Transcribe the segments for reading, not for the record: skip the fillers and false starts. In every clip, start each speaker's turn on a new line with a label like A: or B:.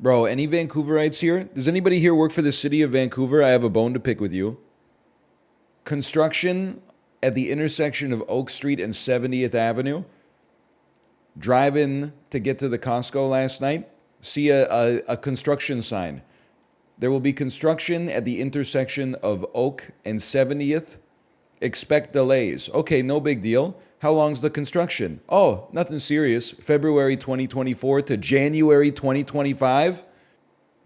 A: Bro, any Vancouverites here? Does anybody here work for the city of Vancouver? I have a bone to pick with you. Construction at the intersection of Oak Street and 70th Avenue. Driving to get to the Costco last night. See a construction sign. There will be construction at the intersection of Oak and 70th. Expect delays. Okay, no big deal. How long's the construction? Oh, nothing serious. February 2024 to January 2025.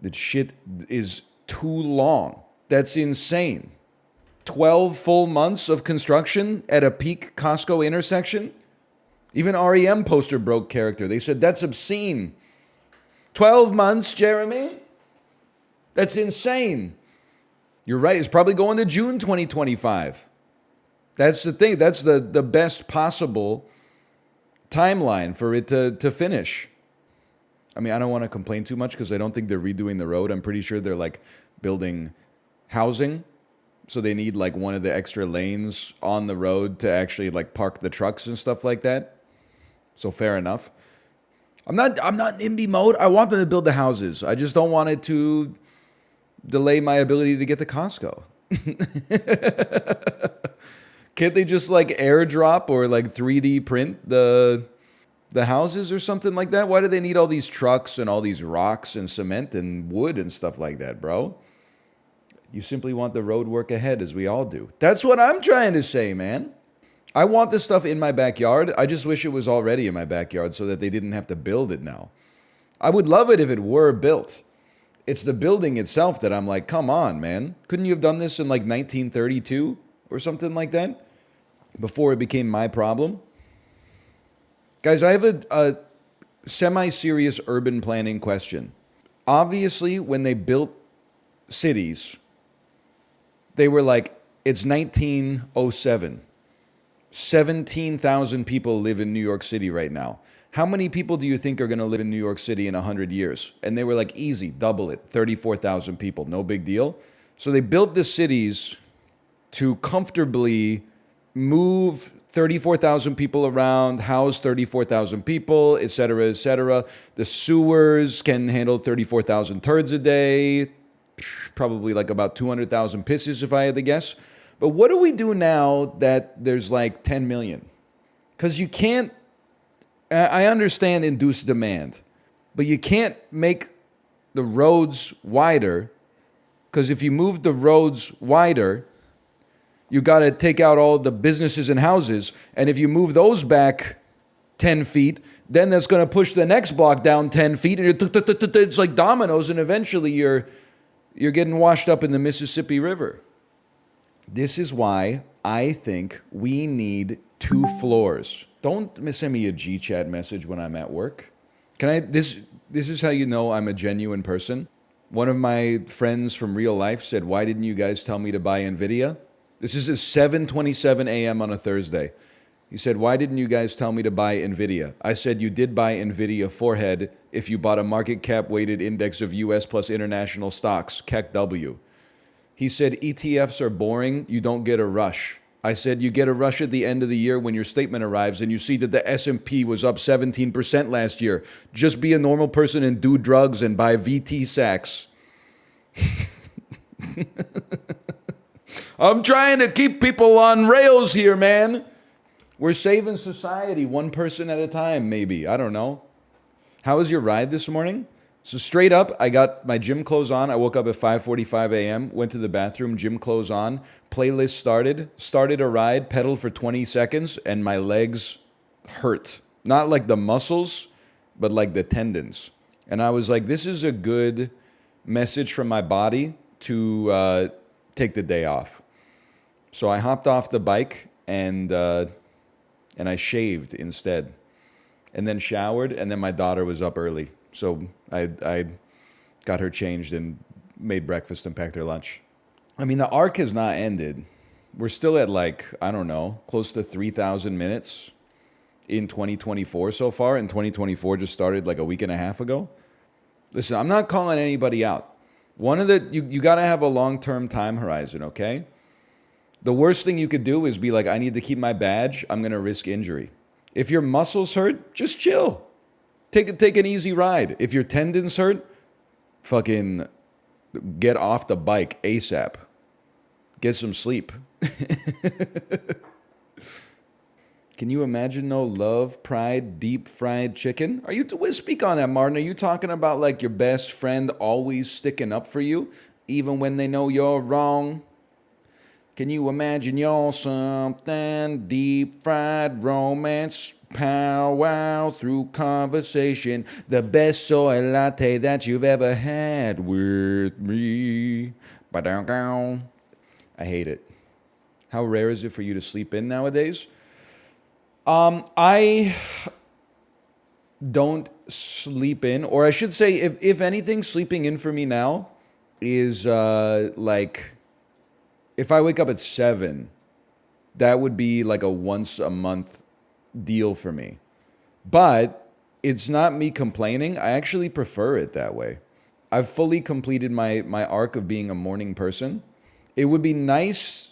A: That shit is too long. That's insane. 12 full months of construction at a peak Costco intersection? Even REM poster broke character. They said, that's obscene. 12 months, Jeremy? That's insane. You're right. It's probably going to June 2025. That's the thing. That's the best possible timeline for it to finish. I mean, I don't want to complain too much because I don't think they're redoing the road. I'm pretty sure they're like building housing. So they need like one of the extra lanes on the road to actually like park the trucks and stuff like that. So fair enough. I'm not in NIMBY mode. I want them to build the houses. I just don't want it to delay my ability to get to Costco. Can't they just like airdrop or like 3D print the houses or something like that? Why do they need all these trucks and all these rocks and cement and wood and stuff like that, bro? You simply want the road work ahead, as we all do. That's what I'm trying to say, man. I want this stuff in my backyard. I just wish it was already in my backyard so that they didn't have to build it now. I would love it if it were built. It's the building itself that I'm like, come on, man. Couldn't you have done this in like 1932 or something like that? Before it became my problem? Guys, I have a semi-serious urban planning question. Obviously, when they built cities, they were like, it's 1907. 17,000 people live in New York City right now. How many people do you think are going to live in New York City in 100 years? And they were like, easy, double it, 34,000 people, no big deal. So they built the cities to comfortably move 34,000 people around, house 34,000 people, et cetera, et cetera. The sewers can handle 34,000 turds a day, probably like about 200,000 pisses if I had to guess. But what do we do now that there's like 10 million? Because you can't, I understand induced demand, but you can't make the roads wider, because if you move the roads wider, you got to take out all the businesses and houses. And if you move those back 10 feet, then that's going to push the next block down 10 feet. And it's like dominoes, and eventually you're getting washed up in the Mississippi River. This is why I think we need 2 floors. Don't send me a G-chat message when I'm at work. This is how you know I'm a genuine person. One of my friends from real life said, why didn't you guys tell me to buy NVIDIA? This is at 7:27 a.m. on a Thursday. He said, why didn't you guys tell me to buy NVIDIA? I said, you did buy NVIDIA forehead if you bought a market cap weighted index of US plus international stocks, KECW. He said, ETFs are boring. You don't get a rush. I said, you get a rush at the end of the year when your statement arrives and you see that the S&P was up 17% last year. Just be a normal person and do drugs and buy VT sacks. I'm trying to keep people on rails here, man. We're saving society one person at a time, maybe. I don't know. How was your ride this morning? So straight up, I got my gym clothes on. I woke up at 5:45 a.m., went to the bathroom, gym clothes on, playlist started a ride, pedaled for 20 seconds, and my legs hurt. Not like the muscles, but like the tendons. And I was like, this is a good message from my body to take the day off. So I hopped off the bike and I shaved instead. And then showered, and then my daughter was up early. So I got her changed and made breakfast and packed her lunch. I mean, the arc has not ended. We're still at like, I don't know, close to 3,000 minutes in 2024 so far. And 2024 just started like a week and a half ago. Listen, I'm not calling anybody out. You got to have a long-term time horizon, okay? The worst thing you could do is be like, I need to keep my badge. I'm going to risk injury. If your muscles hurt, just chill. Take an easy ride. If your tendons hurt, fucking get off the bike ASAP. Get some sleep. Can you imagine no love, pride, deep fried chicken? Are you, speak on that, Martin. Are you talking about like your best friend always sticking up for you, even when they know you're wrong? Can you imagine you're something, deep fried romance, powwow through conversation, the best soy latte that you've ever had with me. Ba-dow-dow. I hate it. How rare is it for you to sleep in nowadays? I don't sleep in, or I should say, if anything, sleeping in for me now is like, if I wake up at 7, that would be like a once a month deal for me. But it's not me complaining. I actually prefer it that way. I've fully completed my arc of being a morning person. It would be nice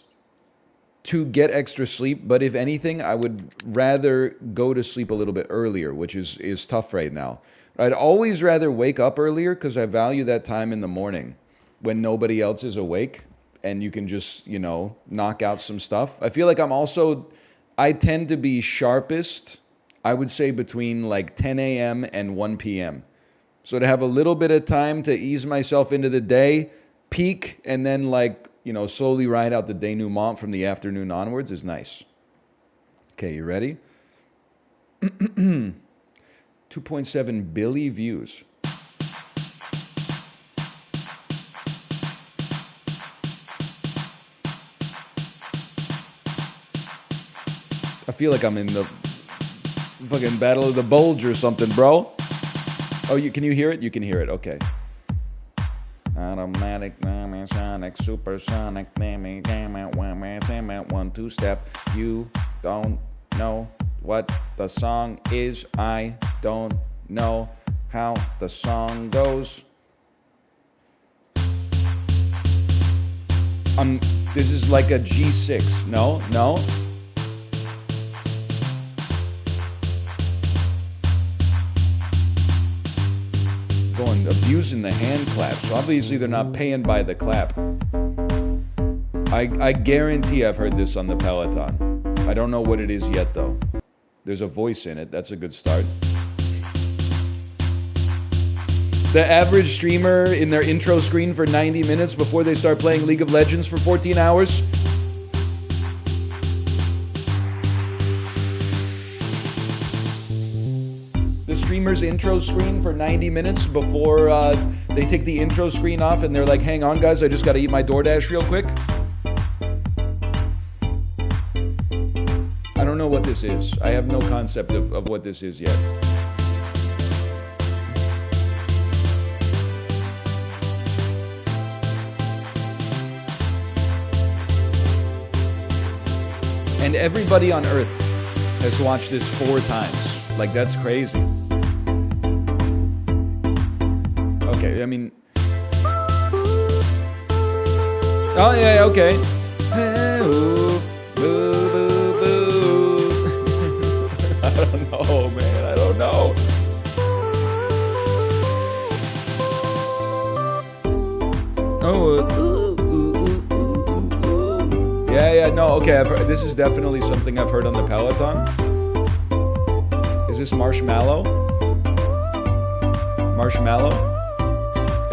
A: to get extra sleep, but if anything, I would rather go to sleep a little bit earlier, which is tough right now. I'd always rather wake up earlier because I value that time in the morning when nobody else is awake and you can just, you know, knock out some stuff. I feel like I tend to be sharpest, I would say, between like 10 a.m. and 1 p.m. So to have a little bit of time to ease myself into the day, peak, and then like, you know, slowly ride out the denouement from the afternoon onwards is nice. Okay, you ready? 2.7 billion views. I feel like I'm in the fucking Battle of the Bulge or something, bro. Oh, can you hear it? You can hear it. Okay. Automatic, sonic, supersonic, one, two step. You don't know what the song is. I don't know how the song goes. This is like a G6. No. Going abusing the hand clap, so obviously they're not paying by the clap. I guarantee I've heard this on the Peloton. I don't know what it is yet though. There's a voice in it. That's a good start. The average streamer in their intro screen for 90 minutes before they start playing League of Legends for 14 hours. The streamer's intro screen for 90 minutes before they take the intro screen off and they're like, hang on guys, I just gotta eat my DoorDash real quick. I don't know what this is. I have no concept of what this is yet. And everybody on Earth has watched this 4 times. Like, that's crazy. Okay, I mean... Oh, yeah, okay. I don't know, man. I don't know. Yeah, no, okay. This is definitely something I've heard on the Peloton. Is this marshmallow? Marshmallow?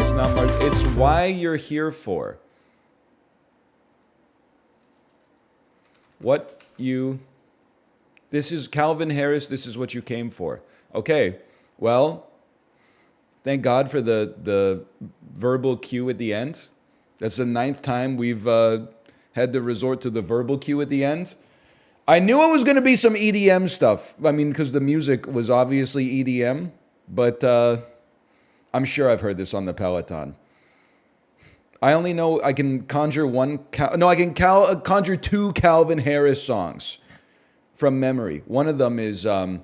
A: It's not it's why you're here for. This is Calvin Harris, this is what you came for. Okay, well, thank God for the verbal cue at the end. That's the 9th time we've had to resort to the verbal cue at the end. I knew it was going to be some EDM stuff. I mean, because the music was obviously EDM, but I'm sure I've heard this on the Peloton. I only know I can conjure conjure 2 Calvin Harris songs from memory. One of them is I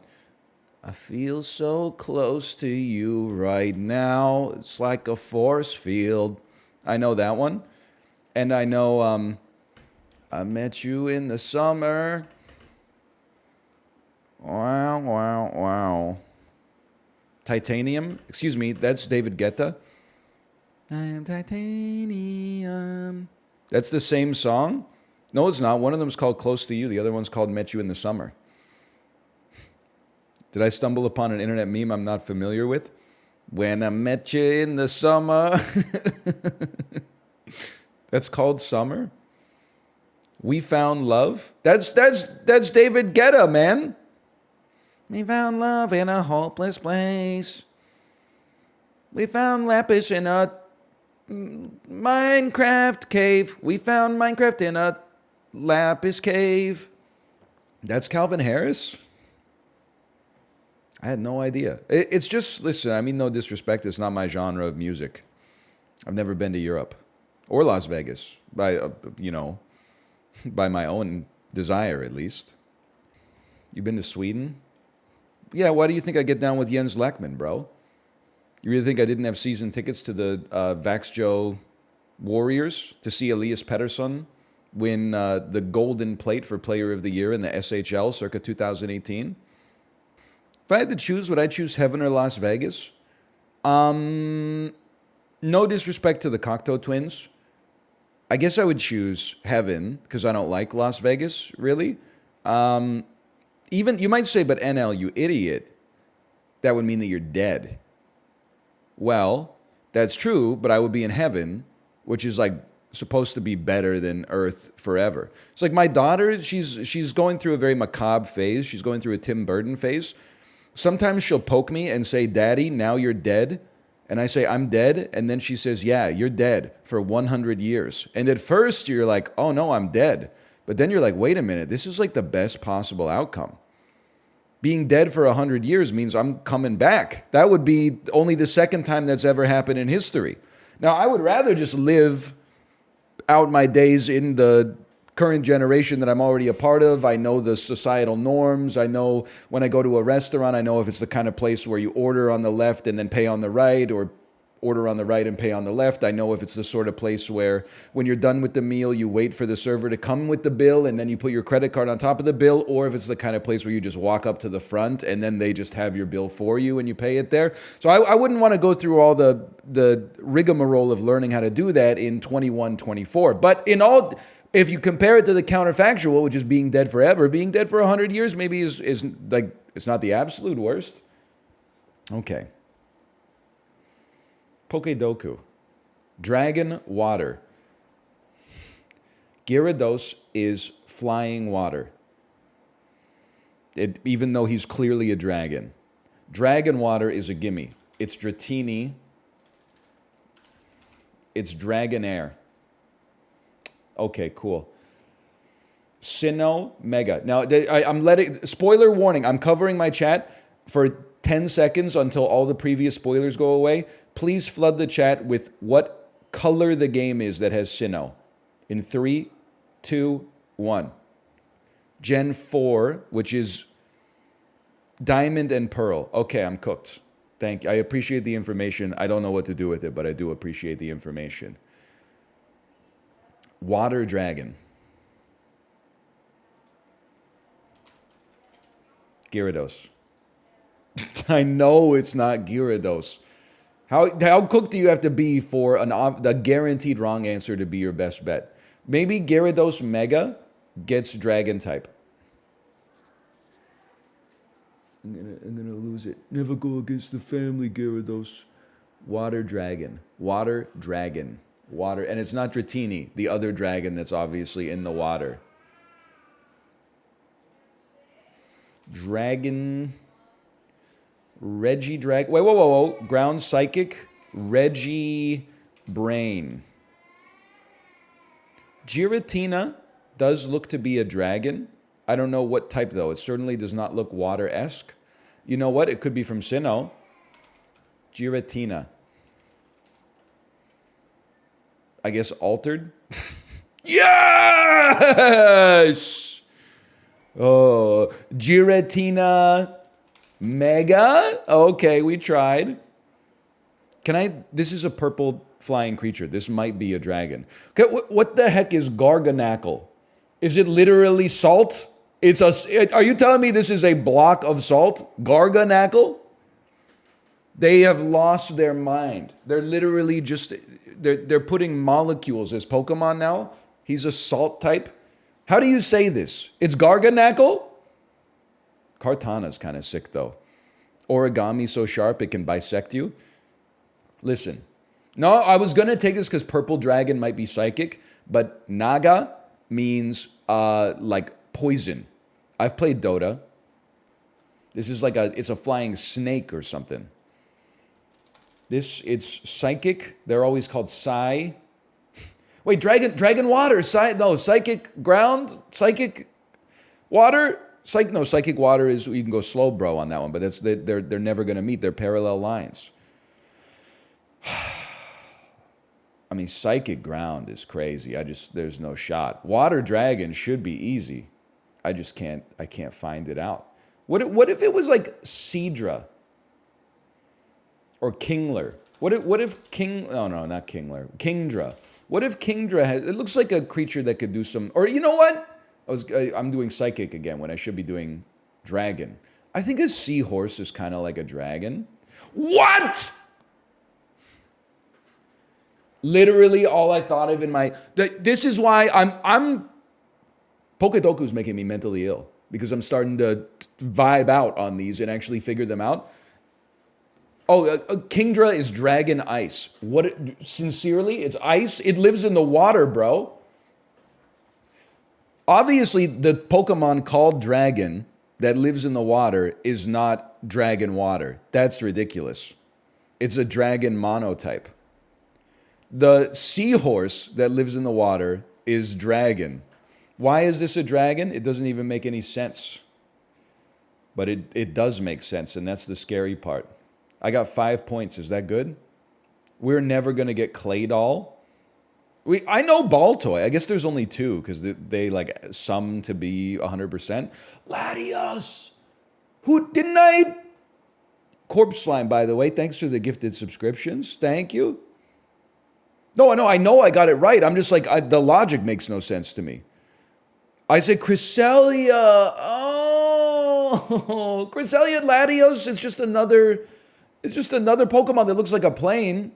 A: feel so close to you right now. It's like a force field. I know that one. And I know I met you in the summer. Wow. Titanium. Excuse me, that's David Guetta. I am titanium. That's the same song? No, it's not. One of them is called Close to You. The other one's called Met You in the Summer. Did I stumble upon an internet meme I'm not familiar with? When I met you in the summer. That's called Summer? We Found Love? That's David Guetta, man. We found love in a hopeless place. We found lapis in a Minecraft cave. We found Minecraft in a lapis cave. That's Calvin Harris? I had no idea. It's just, listen, I mean no disrespect. It's not my genre of music. I've never been to Europe or Las Vegas by, by my own desire at least. You been to Sweden? Yeah, why do you think I get down with Jens Lekman, bro? You really think I didn't have season tickets to the Vaxjo Warriors to see Elias Pettersson win the Golden Plate for Player of the Year in the SHL circa 2018? If I had to choose, would I choose heaven or Las Vegas? No disrespect to the Cocteau twins. I guess I would choose heaven because I don't like Las Vegas, really. Even, you might say, but NL, you idiot. That would mean that you're dead. Well, that's true, but I would be in heaven, which is like supposed to be better than Earth forever. It's like my daughter, she's going through a very macabre phase. She's going through a Tim Burton phase. Sometimes she'll poke me and say, Daddy, now you're dead. And I say, I'm dead. And then she says, yeah, you're dead for 100 years. And at first you're like, oh no, I'm dead. But then you're like, wait a minute, this is like the best possible outcome. Being dead for 100 years means I'm coming back. That would be only the second time that's ever happened in history. Now, I would rather just live out my days in the current generation that I'm already a part of. I know the societal norms. I know when I go to a restaurant, I know if it's the kind of place where you order on the left and then pay on the right, or order on the right and pay on the left. I know if it's the sort of place where when you're done with the meal, you wait for the server to come with the bill and then you put your credit card on top of the bill, or if it's the kind of place where you just walk up to the front and then they just have your bill for you and you pay it there. So I wouldn't want to go through all the rigmarole of learning how to do that in 2124. But in all, if you compare it to the counterfactual, which is being dead forever, being dead for 100 years maybe is like, it's not the absolute worst. Okay. Pokedoku. Dragon water. Gyarados is flying water. Even though he's clearly a dragon. Dragon water is a gimme. It's Dratini. It's Dragonair. Okay, cool. Sinnoh Mega. Now, I'm letting... Spoiler warning. I'm covering my chat for 10 seconds until all the previous spoilers go away. Please flood the chat with what color the game is that has Sinnoh. In 3, 2, 1. Gen 4, which is Diamond and Pearl. Okay, I'm cooked. Thank you. I appreciate the information. I don't know what to do with it, but I do appreciate the information. Water Dragon. Gyarados. I know it's not Gyarados. How cooked do you have to be for a guaranteed wrong answer to be your best bet? Maybe Gyarados Mega gets Dragon type. I'm gonna lose it. Never go against the family, Gyarados. Water Dragon. Water Dragon. Water, and it's not Dratini, the other dragon that's obviously in the water. Dragon... Reggie Drag... Wait, whoa. Ground Psychic. Reggie Brain. Giratina does look to be a dragon. I don't know what type, though. It certainly does not look water-esque. You know what? It could be from Sinnoh. Giratina. I guess altered? Yes! Oh, Giratina... Mega? Okay, we tried. This is a purple flying creature. This might be a dragon. Okay, what the heck is Garganackle? Is it literally salt? Are you telling me this is a block of salt? Garganackle? They have lost their mind. They're literally just, they're putting molecules as Pokemon now. He's a salt type. How do you say this? It's Garganackle? Kartana's kind of sick though. Origami so sharp it can bisect you. Listen. No, I was going to take this because Purple Dragon might be psychic, but Naga means like poison. I've played Dota. This is like it's a flying snake or something. It's psychic. They're always called Psy. Wait, dragon water. Psychic ground, psychic water. Psychic water is, you can go slow, bro, on that one, but they're never going to meet. They're parallel lines. I mean, psychic ground is crazy. There's no shot. Water dragon should be easy. I can't find it out. What if it was like Seadra or Kingler? What if not Kingler. Kingdra. What if Kingdra it looks like a creature that could do some, or you know what? I'm doing psychic again when I should be doing dragon. I think a seahorse is kind of like a dragon. What? Literally all I thought of in my, this is why I'm Pokedoku is making me mentally ill, because I'm starting to vibe out on these and actually figure them out. Oh, Kingdra is dragon ice. Sincerely, it's ice. It lives in the water, bro. Obviously, the Pokemon called dragon that lives in the water is not dragon water. That's ridiculous. It's a dragon monotype. The seahorse that lives in the water is dragon. Why is this a dragon? It doesn't even make any sense. But it does make sense, and that's the scary part. I got 5 points. Is that good? We're never going to get Claydol. I know Baltoy. I guess there's only 2 because they like sum to be 100%. Latios! Who didn't I? Corpse Slime, by the way. Thanks for the gifted subscriptions. Thank you. No, I know I got it right. I'm just like, the logic makes no sense to me. I said Cresselia. Oh, Cresselia Latios. It's just another Pokemon that looks like a plane.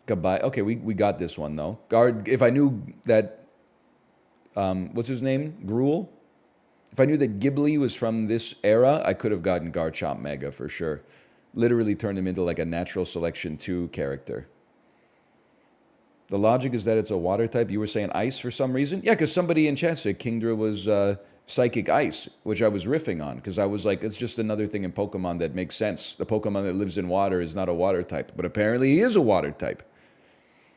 A: Goodbye. Okay, we got this one though. If I knew that, what's his name? Gruul? If I knew that Ghibli was from this era, I could have gotten Garchomp Mega for sure. Literally turned him into like a natural selection 2 character. The logic is that it's a water type. You were saying ice for some reason? Yeah, because somebody in chat said Kingdra was psychic ice, which I was riffing on, because I was like, it's just another thing in Pokemon that makes sense. The Pokemon that lives in water is not a water type, but apparently he is a water type.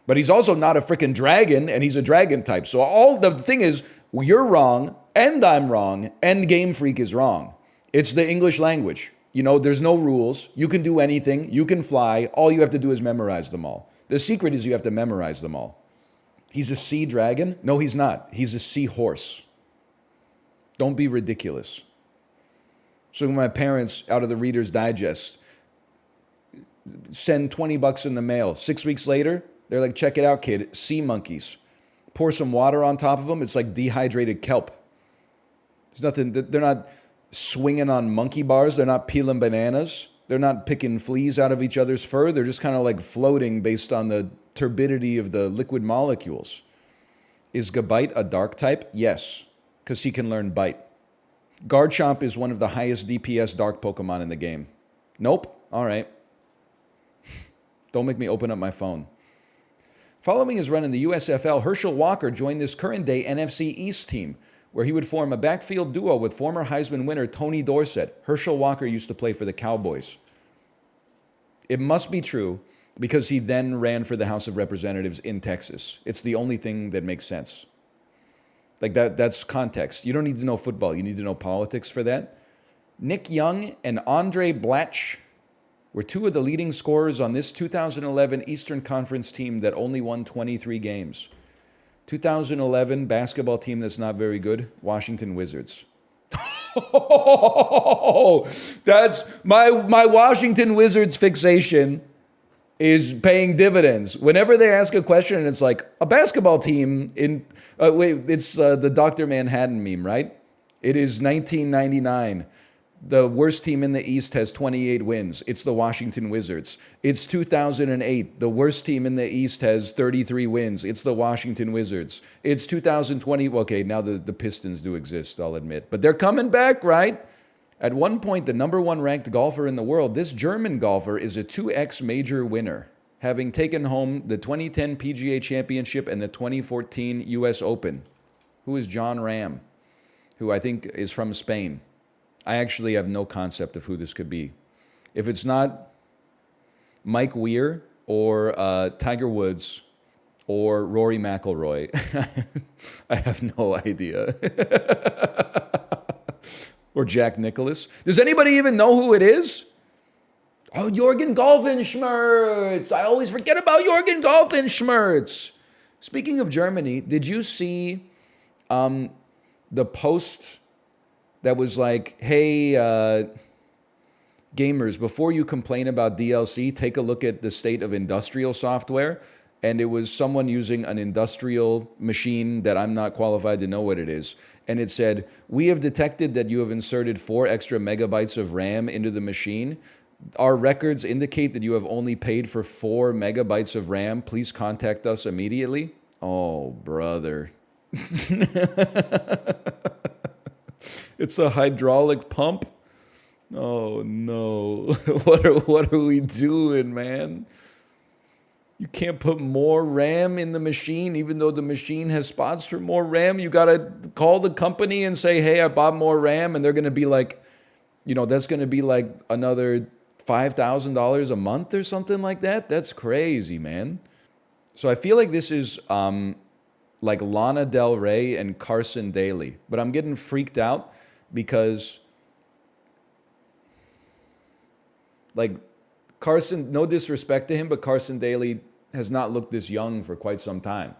A: But he's also not a freaking dragon, and he's a dragon type. So all the thing is, you're wrong, and I'm wrong, and Game Freak is wrong. It's the English language. You know, there's no rules. You can do anything. You can fly. All you have to do is memorize them all. The secret is you have to memorize them all. He's a sea dragon? No, he's not. He's a seahorse. Don't be ridiculous. So my parents, out of the Reader's Digest, send $20 in the mail. 6 weeks later, they're like, check it out, kid. Sea monkeys. Pour some water on top of them. It's like dehydrated kelp. There's nothing. They're not swinging on monkey bars. They're not peeling bananas. They're not picking fleas out of each other's fur. They're just kind of like floating based on the turbidity of the liquid molecules. Is Gabite a dark type? Yes, because he can learn Bite. Garchomp is one of the highest DPS dark Pokemon in the game. Nope. All right. Don't make me open up my phone. Following his run in the USFL, Herschel Walker joined this current-day NFC East team, where he would form a backfield duo with former Heisman winner Tony Dorsett. Herschel Walker used to play for the Cowboys. It must be true, because he then ran for the House of Representatives in Texas. It's the only thing that makes sense. Like that's context. You don't need to know football. You need to know politics for that. Nick Young and Andre Blatch were 2 of the leading scorers on this 2011 Eastern Conference team that only won 23 games. 2011 basketball team that's not very good, Washington Wizards. That's my Washington Wizards fixation is paying dividends. Whenever they ask a question and it's like a basketball team in it's the Dr. Manhattan meme, right? It is 1999. The worst team in the East has 28 wins. It's the Washington Wizards. It's 2008. The worst team in the East has 33 wins. It's the Washington Wizards. It's 2020. Okay, now the Pistons do exist, I'll admit. But they're coming back, right? At one point, the number one ranked golfer in the world, this German golfer is a 2X major winner, having taken home the 2010 PGA Championship and the 2014 US Open. Who is John Ram, who I think is from Spain. I actually have no concept of who this could be. If it's not Mike Weir or Tiger Woods or Rory McIlroy, I have no idea. Or Jack Nicklaus. Does anybody even know who it is? Oh, Jorgen Golfenschmerz. I always forget about Jorgen Golfenschmerz. Speaking of Germany, did you see the post that was like, hey, gamers, before you complain about DLC, take a look at the state of industrial software. And it was someone using an industrial machine that I'm not qualified to know what it is. And it said, we have detected that you have inserted 4 extra megabytes of RAM into the machine. Our records indicate that you have only paid for 4 megabytes of RAM. Please contact us immediately. Oh, brother. It's a hydraulic pump? Oh, no. What are we doing, man? You can't put more RAM in the machine, even though the machine has spots for more RAM. You got to call the company and say, hey, I bought more RAM. And they're going to be like, that's going to be like another $5,000 a month or something like that. That's crazy, man. So I feel like this is like Lana Del Rey and Carson Daly. But I'm getting freaked out because like Carson, no disrespect to him, but Carson Daly has not looked this young for quite some time.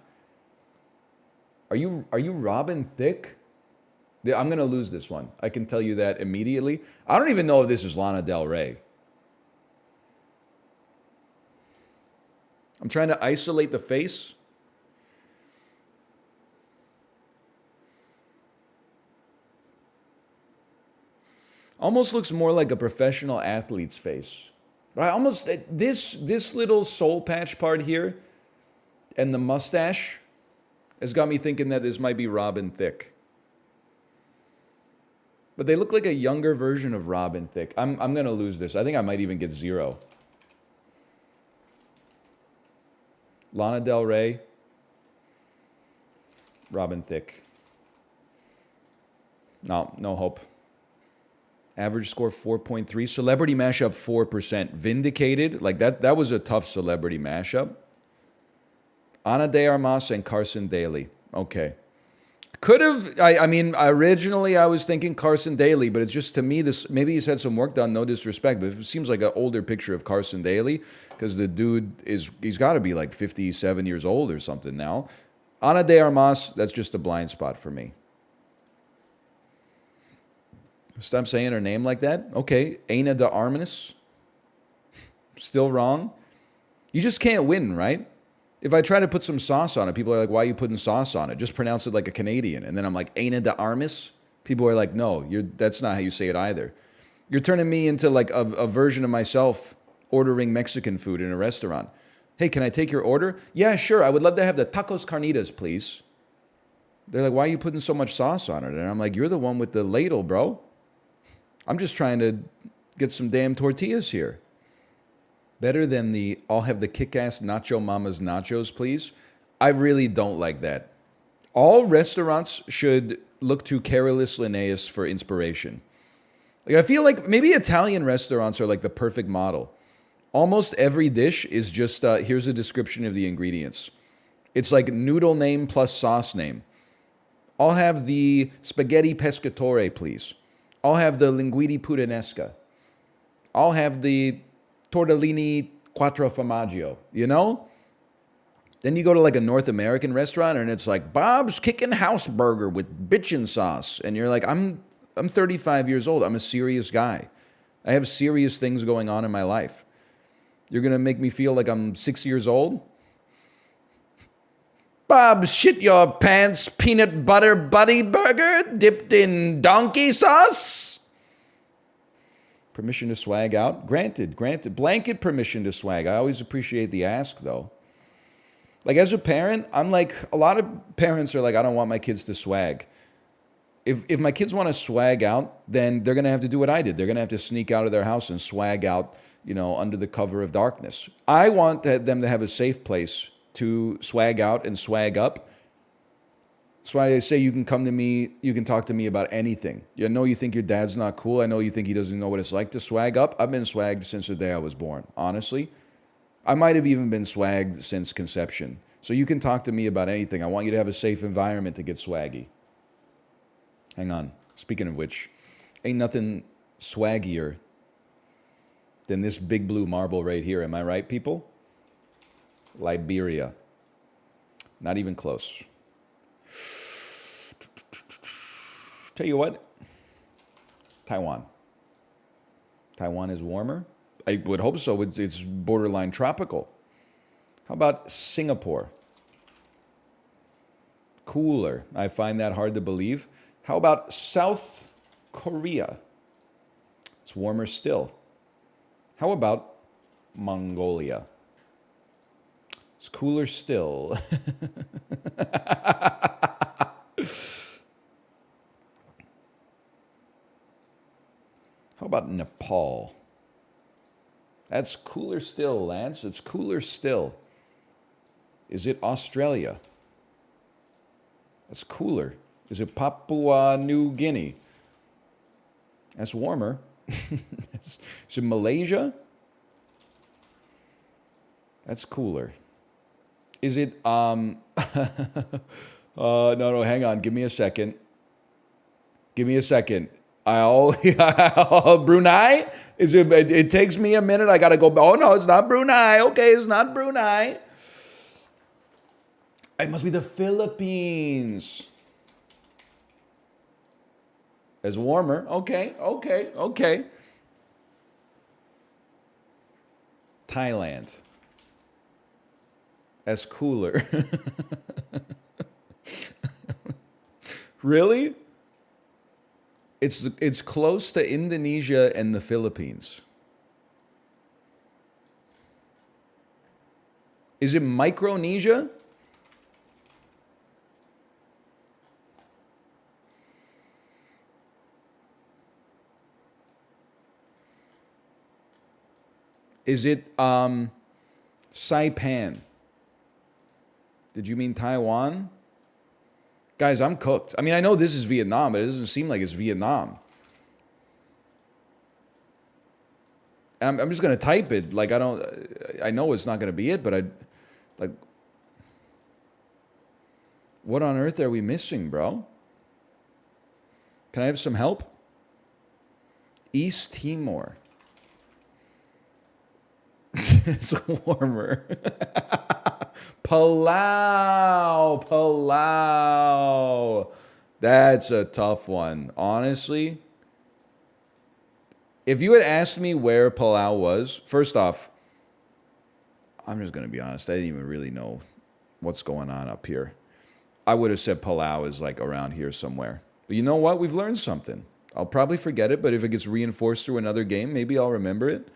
A: Are you Robin Thicke? I'm going to lose this one. I can tell you that immediately. I don't even know if this is Lana Del Rey. I'm trying to isolate the face. Almost looks more like a professional athlete's face. But I almost, this little soul patch part here and the mustache has got me thinking that this might be Robin Thicke. But they look like a younger version of Robin Thicke. I'm going to lose this. I think I might even get 0. Lana Del Rey, Robin Thicke. No hope. Average score 4.3. Celebrity mashup 4%. Vindicated. Like that was a tough celebrity mashup. Ana de Armas and Carson Daly. Okay. Could have, I mean, originally I was thinking Carson Daly, but it's just to me, this maybe he's had some work done, no disrespect, but it seems like an older picture of Carson Daly because the dude he's got to be like 57 years old or something now. Ana de Armas, that's just a blind spot for me. Stop saying her name like that. Okay, Ana de Armas. Still wrong. You just can't win, right? If I try to put some sauce on it, people are like, why are you putting sauce on it? Just pronounce it like a Canadian. And then I'm like, Ana de Armas? People are like, no, that's not how you say it either. You're turning me into like a version of myself ordering Mexican food in a restaurant. Hey, can I take your order? Yeah, sure. I would love to have the tacos carnitas, please. They're like, why are you putting so much sauce on it? And I'm like, you're the one with the ladle, bro. I'm just trying to get some damn tortillas here. Better than the, I'll have the kick-ass Nacho Mama's nachos, please. I really don't like that. All restaurants should look to Carolus Linnaeus for inspiration. Like I feel like maybe Italian restaurants are like the perfect model. Almost every dish is just, here's a description of the ingredients. It's like noodle name plus sauce name. I'll have the spaghetti pescatore, please. I'll have the linguine puttanesca. I'll have the tortellini quattro formaggio, you know? Then you go to like a North American restaurant and it's like Bob's Kickin' House Burger with bitchin' sauce. And you're like, I'm 35 years old. I'm a serious guy. I have serious things going on in my life. You're going to make me feel like I'm 6 years old? Bob's Shit Your Pants Peanut Butter Buddy Burger dipped in donkey sauce? Permission to swag out? Granted, granted. Blanket permission to swag. I always appreciate the ask, though. Like, as a parent, I'm like, a lot of parents are like, I don't want my kids to swag. If my kids want to swag out, then they're going to have to do what I did. They're going to have to sneak out of their house and swag out, you know, under the cover of darkness. I want them to have a safe place to swag out and swag up. That's why I say you can come to me, you can talk to me about anything. I know you think your dad's not cool. I know you think he doesn't know what it's like to swag up. I've been swagged since the day I was born, honestly. I might have even been swagged since conception. So you can talk to me about anything. I want you to have a safe environment to get swaggy. Hang on. Speaking of which, ain't nothing swaggier than this big blue marble right here. Am I right, people? Liberia. Not even close. Tell you what, Taiwan. Taiwan is warmer. I would hope so. It's borderline tropical. How about Singapore? Cooler. I find that hard to believe. How about South Korea? It's warmer still. How about Mongolia? It's cooler still. How about Nepal? That's cooler still, Lance. It's cooler still. Is it Australia? That's cooler. Is it Papua New Guinea? That's warmer. Is it Malaysia? That's cooler. Is it, no, hang on. Give me a second. Give me a second. Brunei? It takes me a minute. I got to go. Oh, no, it's not Brunei. Okay, it's not Brunei. It must be the Philippines. It's warmer. Okay. Thailand. That's cooler. Really? It's close to Indonesia and the Philippines. Is it Micronesia? Is it Saipan? Did you mean Taiwan? Guys, I'm cooked. I mean, I know this is Vietnam, but it doesn't seem like it's Vietnam. I'm just going to type it. Like, I know it's not going to be it, but what on earth are we missing, bro? Can I have some help? East Timor. It's warmer. Palau. That's a tough one. Honestly, if you had asked me where Palau was, first off, I'm just going to be honest. I didn't even really know what's going on up here. I would have said Palau is like around here somewhere. But you know what? We've learned something. I'll probably forget it, but if it gets reinforced through another game, maybe I'll remember it.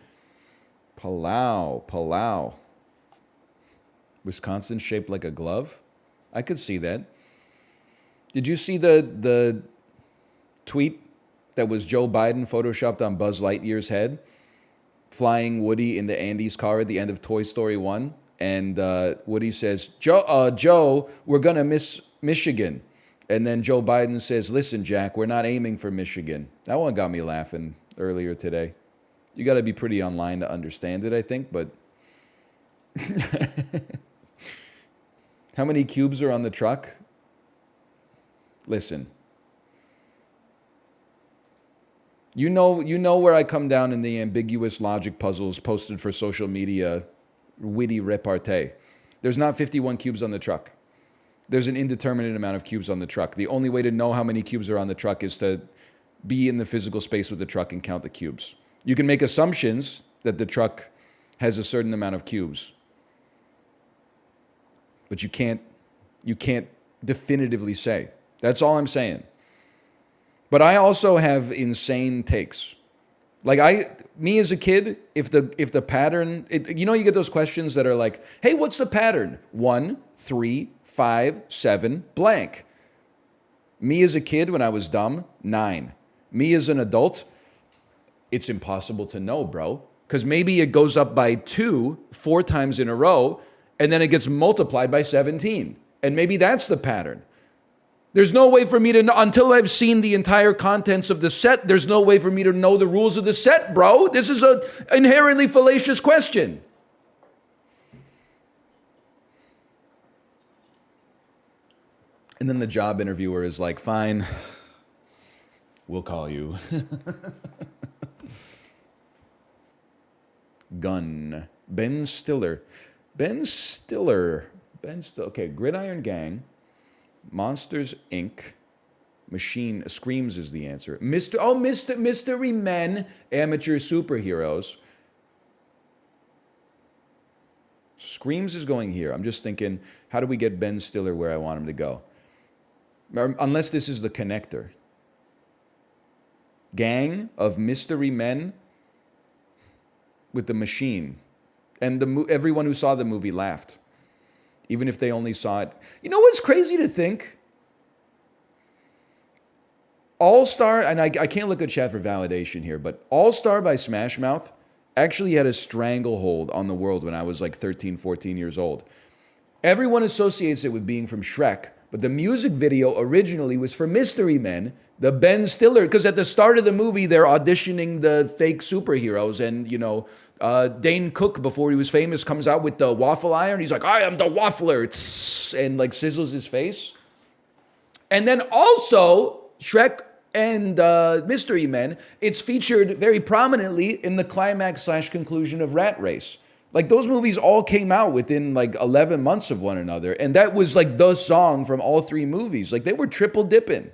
A: Palau. Wisconsin shaped like a glove? I could see that. Did you see the tweet that was Joe Biden photoshopped on Buzz Lightyear's head? Flying Woody in the Andy's car at the end of Toy Story 1. And Woody says, Joe, we're going to miss Michigan. And then Joe Biden says, listen, Jack, we're not aiming for Michigan. That one got me laughing earlier today. You got to be pretty online to understand it, I think, but how many cubes are on the truck? Listen. You know where I come down in the ambiguous logic puzzles posted for social media, witty repartee. There's not 51 cubes on the truck. There's an indeterminate amount of cubes on the truck. The only way to know how many cubes are on the truck is to be in the physical space with the truck and count the cubes. You can make assumptions that the truck has a certain amount of cubes, but you can't definitively say. That's all I'm saying. But I also have insane takes. Like me as a kid, if the pattern, you get those questions that are like, hey, what's the pattern? 1, 3, 5, 7, blank. Me as a kid when I was dumb, 9. Me as an adult, it's impossible to know, bro. Because maybe it goes up by 2, 4 times in a row, and then it gets multiplied by 17. And maybe that's the pattern. There's no way for me to know, until I've seen the entire contents of the set, there's no way for me to know the rules of the set, bro. This is an inherently fallacious question. And then the job interviewer is like, fine, we'll call you. Gun. Ben Stiller. Okay, Gridiron Gang. Monsters, Inc. Machine. Screams is the answer. Mystery Men. Amateur Superheroes. Screams is going here. I'm just thinking, how do we get Ben Stiller where I want him to go? Unless this is the connector. Gang of Mystery Men with the machine. And everyone who saw the movie laughed. Even if they only saw it. You know what's crazy to think? All-Star, and I can't look at chat for validation here, but All-Star by Smash Mouth actually had a stranglehold on the world when I was like 13, 14 years old. Everyone associates it with being from Shrek, but the music video originally was for Mystery Men, the Ben Stiller, because at the start of the movie, they're auditioning the fake superheroes, and, Dane Cook, before he was famous, comes out with the waffle iron. He's like, I am the waffler, and like sizzles his face. And then also, Shrek and Mystery Men, it's featured very prominently in the climax/conclusion of Rat Race. Like, those movies all came out within like 11 months of one another. And that was like the song from all 3 movies. Like, they were triple dipping.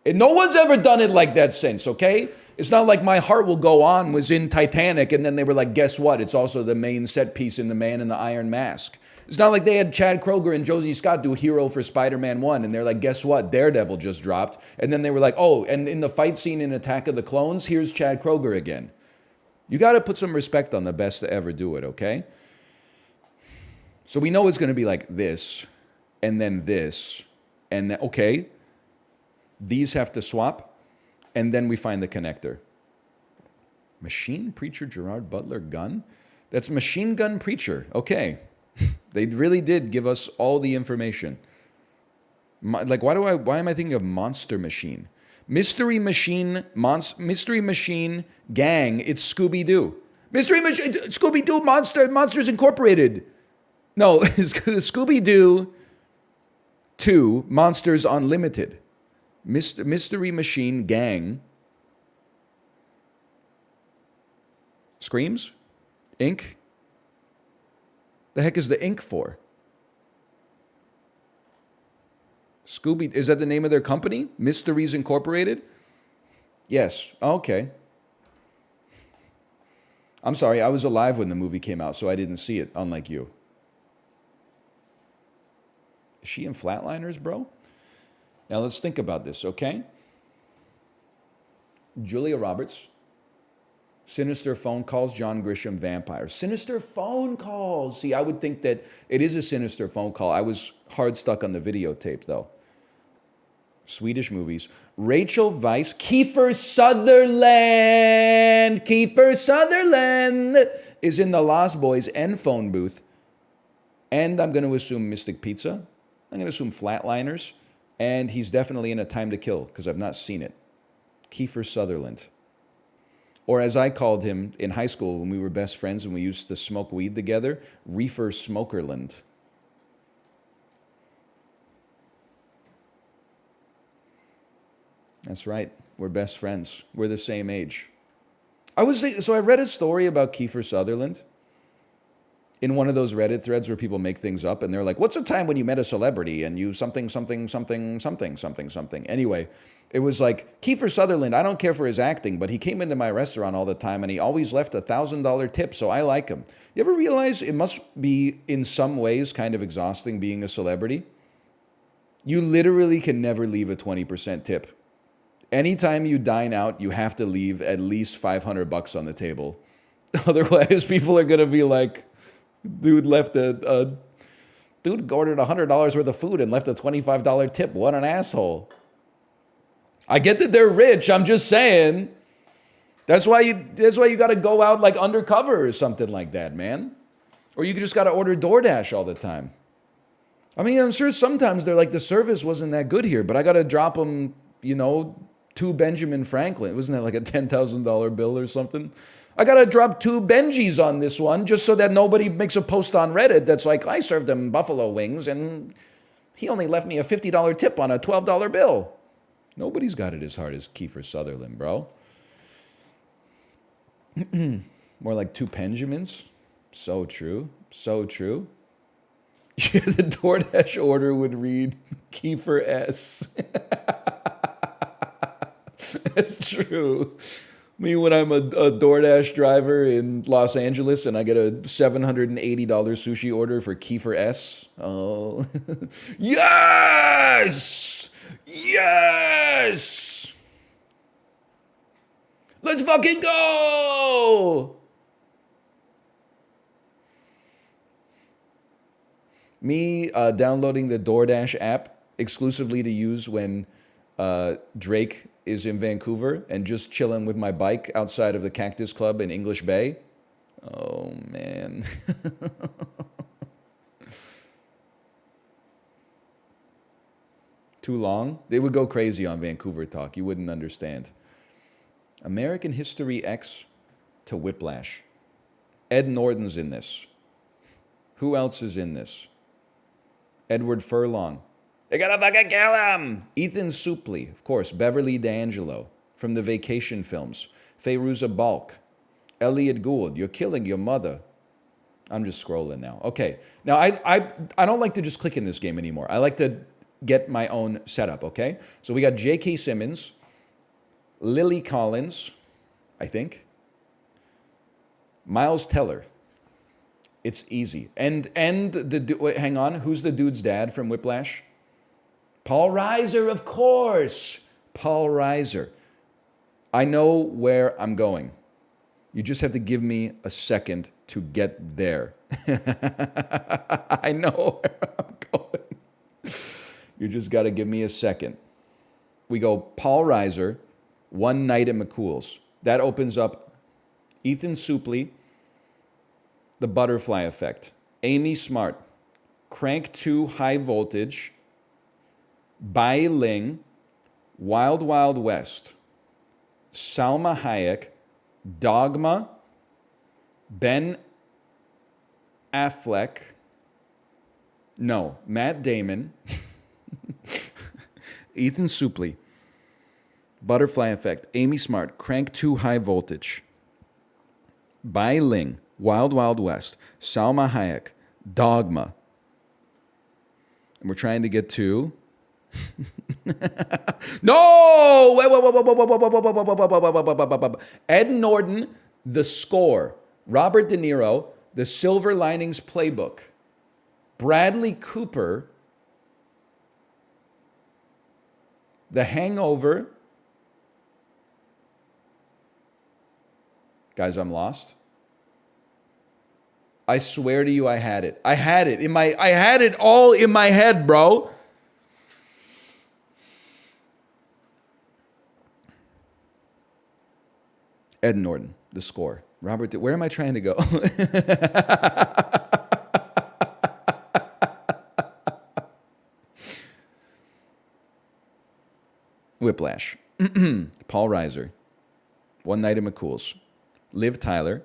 A: And no one's ever done it like that since, okay? It's not like My Heart Will Go On was in Titanic and then they were like, guess what? It's also the main set piece in The Man in the Iron Mask. It's not like they had Chad Kroeger and Josie Scott do Hero for Spider-Man 1 and they're like, guess what? Daredevil just dropped. And then they were like, oh, and in the fight scene in Attack of the Clones, here's Chad Kroeger again. You got to put some respect on the best to ever do it, okay? So we know it's going to be like this, and then this, and then, okay, these have to swap, and then we find the connector. Machine Preacher Gerard Butler Gun? That's Machine Gun Preacher. Okay. They really did give us all the information. Like, why am I thinking of Monster Machine? Mystery Machine Gang, it's Scooby-Doo. Scooby-Doo Monsters Incorporated. No, Scooby-Doo 2 Monsters Unlimited. Mystery Machine Gang. Screams? Inc. The heck is the Inc for? Scooby, is that the name of their company? Mysteries Incorporated? Yes. Okay. I'm sorry, I was alive when the movie came out, so I didn't see it, unlike you. Is she in Flatliners, bro? Now let's think about this, okay? Julia Roberts. Sinister Phone Calls, John Grisham, Vampire. Sinister Phone Calls. See, I would think that it is a sinister phone call. I was hard stuck on the videotape, though. Swedish movies. Rachel Weisz. Kiefer Sutherland. Kiefer Sutherland is in the Lost Boys and phone booth. And I'm going to assume Mystic Pizza. I'm going to assume Flatliners. And he's definitely in A Time to Kill, because I've not seen it. Kiefer Sutherland. Or as I called him in high school when we were best friends and we used to smoke weed together, Riefer Smokerland. That's right. We're best friends. We're the same age. So I read a story about Kiefer Sutherland in one of those Reddit threads where people make things up and they're like, what's a time when you met a celebrity and you something. Anyway, it was like, Kiefer Sutherland, I don't care for his acting, but he came into my restaurant all the time and he always left a $1,000 tip, so I like him. You ever realize it must be in some ways kind of exhausting being a celebrity? You literally can never leave a 20% tip. Anytime you dine out, you have to leave at least $500 on the table. Otherwise, people are gonna be like, dude ordered $100 worth of food and left a $25 tip. What an asshole. I get that they're rich. I'm just saying. That's why you got to go out like undercover or something like that, man. Or you just got to order DoorDash all the time. I mean, I'm sure sometimes they're like, the service wasn't that good here, but I got to drop them, 2 Benjamin Franklin. Wasn't that like a $10,000 bill or something? I got to drop 2 Benjis on this one just so that nobody makes a post on Reddit that's like, I served him buffalo wings and he only left me a $50 tip on a $12 bill. Nobody's got it as hard as Riefer Smokerland, bro. More like 2 Benjamins. So true. So true. Yeah, the DoorDash order would read Riefer S. That's true. Me, when I'm a DoorDash driver in Los Angeles and I get a $780 sushi order for Riefer S. Oh. Yes! Yes! Let's fucking go! Me downloading the DoorDash app exclusively to use when Drake is in Vancouver and just chilling with my bike outside of the Cactus Club in English Bay. Oh, man. Too long? They would go crazy on Vancouver talk. You wouldn't understand. American History X to Whiplash. Ed Norton's in this. Who else is in this? Edward Furlong. They gotta fucking kill him! Ethan Suplee, of course. Beverly D'Angelo from the Vacation films. Fairuza Balk. Elliot Gould. You're killing your mother. I'm just scrolling now. Okay. Now, I don't like to just click in this game anymore. I like to get my own setup, okay? So we got J.K. Simmons, Lily Collins, I think, Miles Teller. It's easy. And wait, hang on, who's the dude's dad from Whiplash? Paul Reiser, of course. Paul Reiser. I know where I'm going. You just have to give me a second to get there. I know where I'm going. You just got to give me a second. We go Paul Reiser, One Night at McCool's. That opens up Ethan Suplee, The Butterfly Effect, Amy Smart, Crank 2 High Voltage, Bai Ling, Wild Wild West, Salma Hayek, Dogma, Ben Affleck, no, Matt Damon, Ethan Suplee, Butterfly Effect, Amy Smart, Crank 2 High Voltage, Bai Ling, Wild Wild West, Salma Hayek, Dogma. And we're trying to get to... No! Ed Norton, The Score. Robert De Niro, The Silver Linings Playbook. Bradley Cooper, The Hangover. Guys, I'm lost. I swear to you, I had it. I had it all in my head, bro. Ed Norton, The Score. Robert, where am I trying to go? Whiplash. Paul Reiser. One Night at McCool's. Liv Tyler.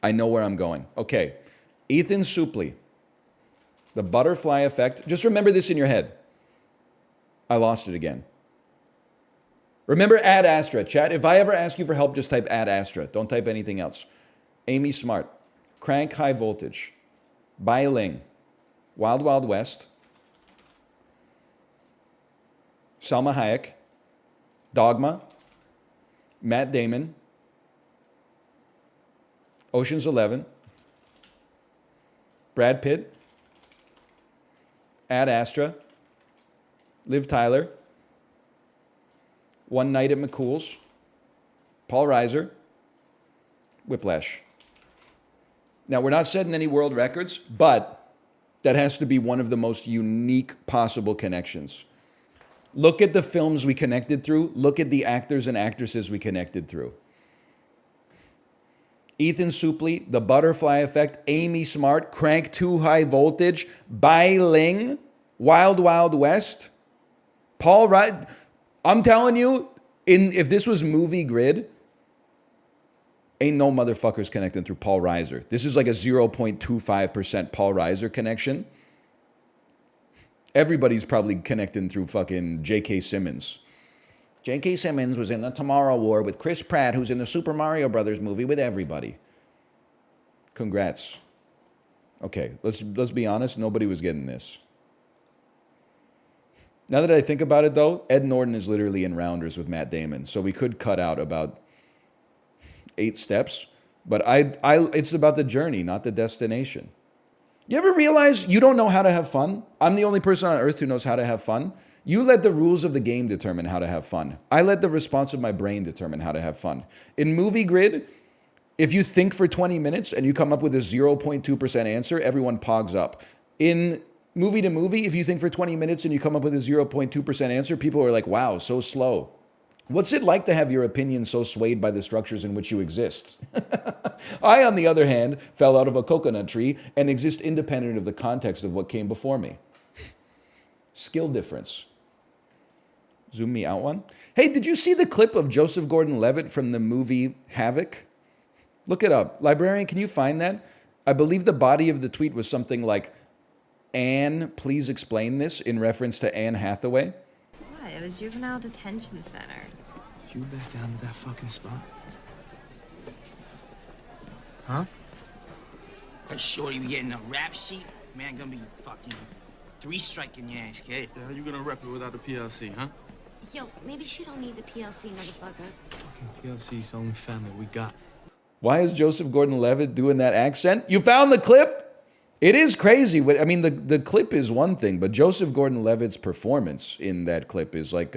A: I know where I'm going. Okay. Ethan Suplee. The Butterfly Effect. Just remember this in your head. I lost it again. Remember Ad Astra. Chat, if I ever ask you for help, just type Ad Astra. Don't type anything else. Amy Smart. Crank High Voltage. Bai Ling. Wild Wild West. Salma Hayek. Dogma. Matt Damon. Ocean's 11. Brad Pitt. Ad Astra. Liv Tyler. One Night at McCool's, Paul Reiser, Whiplash. Now, we're not setting any world records, but that has to be one of the most unique possible connections. Look at the films we connected through. Look at the actors and actresses we connected through. Ethan Suplee, The Butterfly Effect, Amy Smart, Crank 2 High Voltage, Bai Ling, Wild Wild West, Paul Reiser. I'm telling you, if this was Movie Grid, ain't no motherfuckers connecting through Paul Reiser. This is like a 0.25% Paul Reiser connection. Everybody's probably connecting through fucking J.K. Simmons. J.K. Simmons was in the Tomorrow War with Chris Pratt, who's in the Super Mario Brothers movie with everybody. Congrats. Okay, let's be honest. Nobody was getting this. Now that I think about it, though, Ed Norton is literally in Rounders with Matt Damon, so we could cut out about 8 steps. But it's about the journey, not the destination. You ever realize you don't know how to have fun? I'm the only person on earth who knows how to have fun. You let the rules of the game determine how to have fun. I let the response of my brain determine how to have fun. In Movie Grid, if you think for 20 minutes and you come up with a 0.2% answer, everyone pogs up. In Movie to Movie, if you think for 20 minutes and you come up with a 0.2% answer, people are like, wow, so slow. What's it like to have your opinion so swayed by the structures in which you exist? I, on the other hand, fell out of a coconut tree and exist independent of the context of what came before me. Skill difference. Zoom me out one. Hey, did you see the clip of Joseph Gordon-Levitt from the movie Havoc? Look it up. Librarian, can you find that? I believe the body of the tweet was something like, Anne, please explain this, in reference to Anne Hathaway.
B: What? It was juvenile detention center.
C: Did you back down to that fucking spot? Huh?
D: That shorty be getting a rap sheet? Man, gonna be fucking 3-striking your ass, kid.
C: Yeah, how you gonna rep it without the PLC, huh?
B: Yo, maybe she don't need the PLC, motherfucker.
C: Fucking PLC's the only family we got.
A: Why is Joseph Gordon-Levitt doing that accent? You found the clip? It is crazy. I mean, the clip is one thing, but Joseph Gordon-Levitt's performance in that clip is like,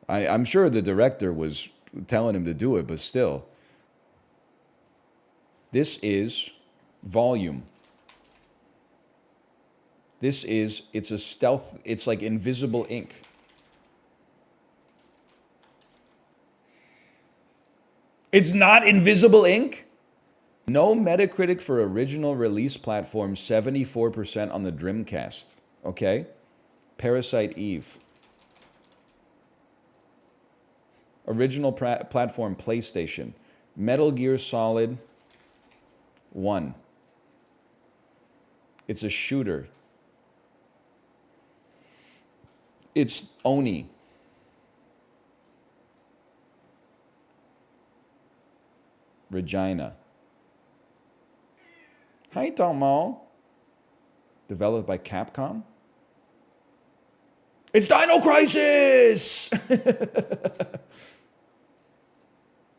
A: I'm sure the director was telling him to do it, but still. This is volume. It's a stealth, it's like invisible ink. It's not invisible ink? No Metacritic for original release platform, 74% on the Dreamcast. Okay? Parasite Eve. Original platform, PlayStation. Metal Gear Solid 1. It's a shooter. It's Oni. Regina. Hi, Tomo. Developed by Capcom. It's Dino Crisis!